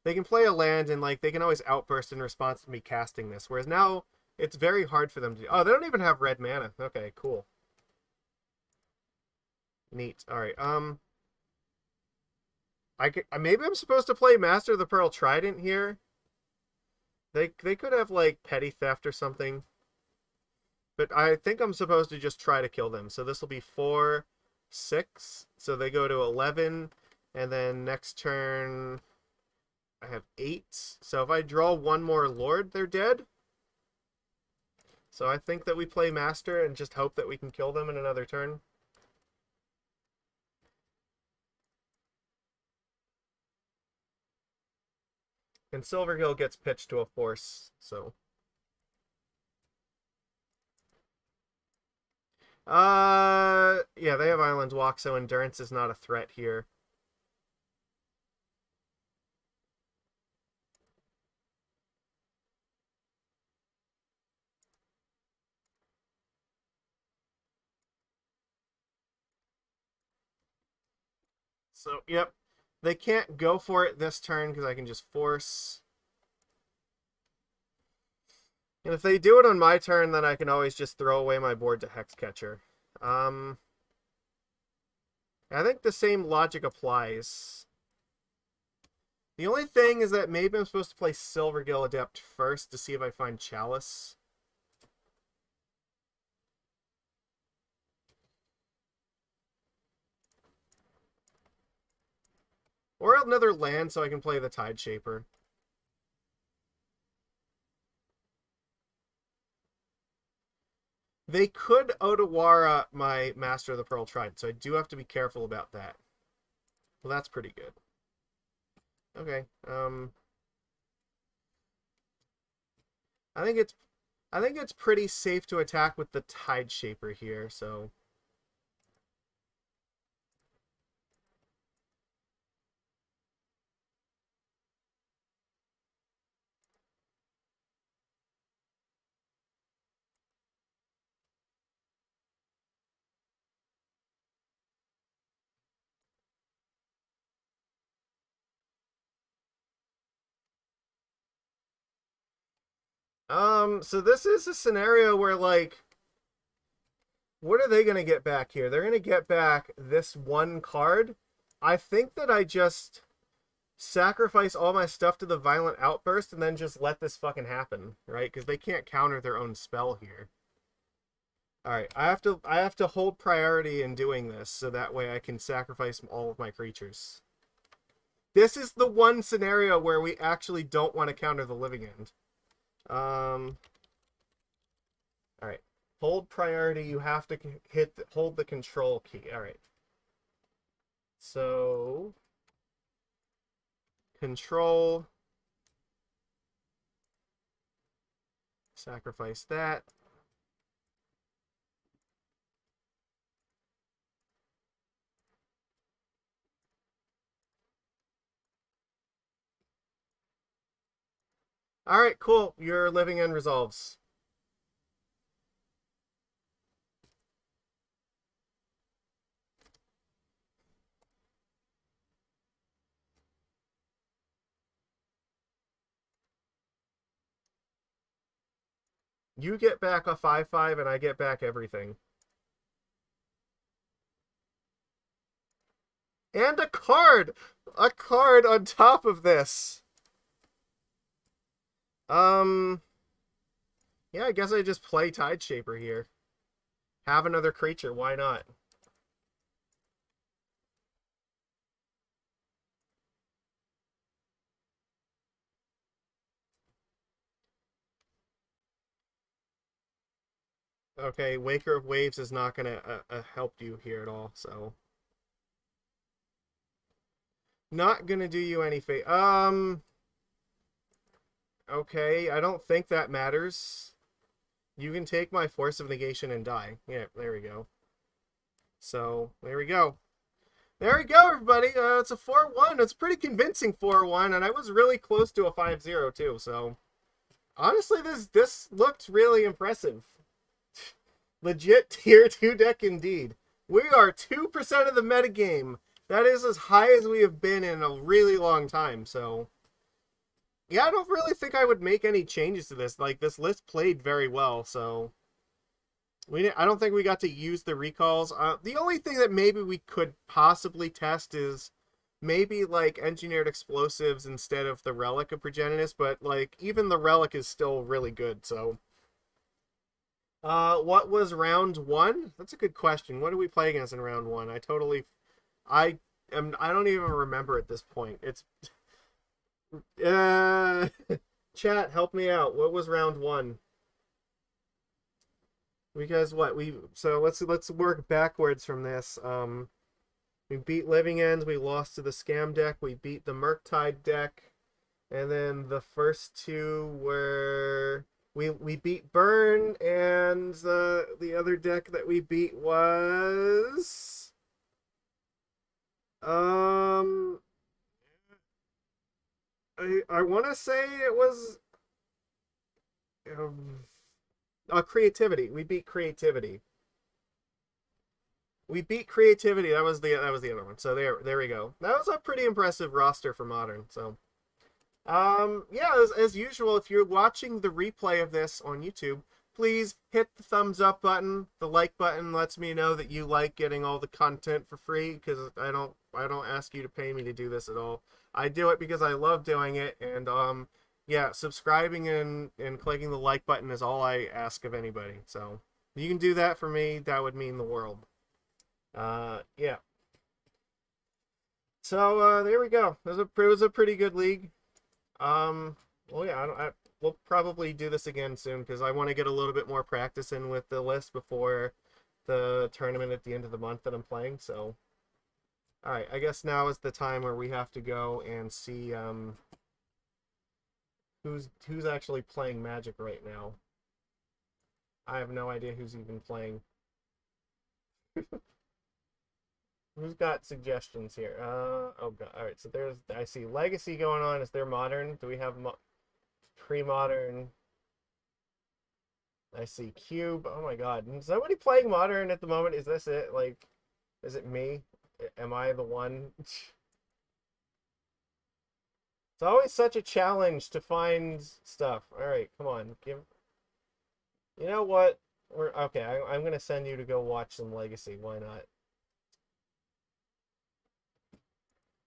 they can play a land and, like, they can always outburst in response to me casting this. Whereas now, it's very hard for them to do. Oh, they don't even have red mana. Okay, cool. Neat. Alright, maybe I'm supposed to play Master of the Pearl Trident here. They could have, like, petty theft or something. But I think I'm supposed to just try to kill them. So this will be 4, 6. So they go to 11. And then next turn, I have 8. So if I draw one more Lord, they're dead. So I think that we play Master and just hope that we can kill them in another turn. And Silvergill gets pitched to a Force, so... yeah, they have Island's Walk, so Endurance is not a threat here. So, yep. They can't go for it this turn because I can just Force. And if they do it on my turn, then I can always just throw away my board to Hexcatcher. I think the same logic applies. The only thing is that maybe I'm supposed to play Silvergill Adept first to see if I find Chalice. Or another land so I can play the Tide Shaper. They could Otawara my Master of the Pearl Trident, so I do have to be careful about that. Well, that's pretty good. Okay. I think it's pretty safe to attack with the Tide Shaper here, so... So this is a scenario where, like, what are they going to get back here? They're going to get back this one card. I think that I just sacrifice all my stuff to the Violent Outburst and then just let this fucking happen, right? Because they can't counter their own spell here. Alright, I have to hold priority in doing this, so that way I can sacrifice all of my creatures. This is the one scenario where we actually don't want to counter the Living End. Alright. Hold priority, you have to hold the control key. Alright. So... Control. Sacrifice that. Alright, cool. Your Living End resolves. You get back a 5/5 and I get back everything. And a card! A card on top of this! Yeah, I guess I just play Tide Shaper here. Have another creature, why not? Okay, Waker of Waves is not going to help you here at all, so... Not going to do you any favor. Okay, I don't think that matters. You can take my Force of Negation and die. Yeah, there we go. So, there we go. There we go, everybody. It's a 4-1. It's a pretty convincing 4-1, and I was really close to a 5-0, too, so... Honestly, this looked really impressive. Legit tier 2 deck indeed. We are 2% of the metagame. That is as high as we have been in a really long time, so... Yeah, I don't really think I would make any changes to this. Like, this list played very well, so... I don't think we got to use the recalls. The only thing that maybe we could possibly test is maybe like engineered explosives instead of the Relic of Progenitus, but like even the Relic is still really good. So, what was round one? That's a good question. What did we play against in round one? I I don't even remember at this point. It's uh, chat, help me out. What was round one? Because what we so let's work backwards from this. We beat Living Ends, we lost to the Scam deck, we beat the Murktide deck, and then the first two were we beat Burn, and the other deck that we beat was I want to say it was Creativity. We beat Creativity. We beat Creativity. That was the other one. So there we go. That was a pretty impressive roster for Modern. So yeah, as usual, if you're watching the replay of this on YouTube, please hit the thumbs up button. The like button lets me know that you like getting all the content for free, because I don't ask you to pay me to do this at all. I do it because I love doing it, and yeah, subscribing and clicking the like button is all I ask of anybody. So you can do that for me. That would mean the world. Yeah. So there we go. It was a pretty good league. Well, yeah, we'll probably do this again soon, because I want to get a little bit more practice in with the list before the tournament at the end of the month that I'm playing. So, all right, I guess now is the time where we have to go and see who's actually playing Magic right now. I have no idea who's even playing. Who's got suggestions here? Oh god. All right, so I see Legacy going on. Is there Modern? Do we have pre-Modern? I see Cube. Oh my god. Is somebody playing Modern at the moment? Is this it? Like, is it me? Am I the one? It's always such a challenge to find stuff. All right, come on. You know what? Okay. I'm gonna send you to go watch some Legacy. Why not?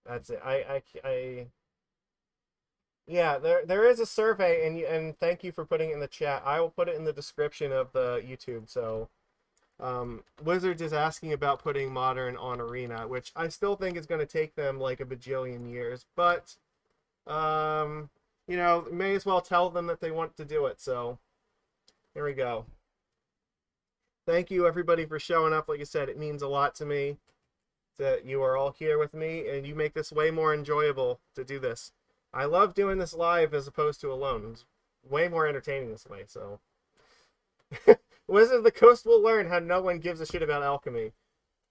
That's it. Yeah, there is a survey, and thank you for putting it in the chat. I will put it in the description of the YouTube. So, Wizards is asking about putting Modern on Arena, which I still think is going to take them like a bajillion years. But, you know, may as well tell them that they want to do it. So, here we go. Thank you everybody for showing up. Like I said, it means a lot to me that you are all here with me, and you make this way more enjoyable to do this. I love doing this live as opposed to alone. It's way more entertaining this way. So, Wizards of the Coast will learn how no one gives a shit about alchemy.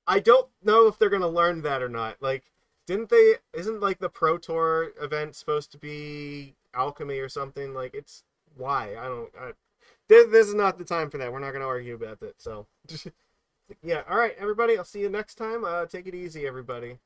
I don't know if they're gonna learn that or not. Like, isn't like the Pro Tour event supposed to be alchemy or something? Like, it's why? This is not the time for that. We're not gonna argue about that. So, yeah. All right, everybody. I'll see you next time. Take it easy, everybody.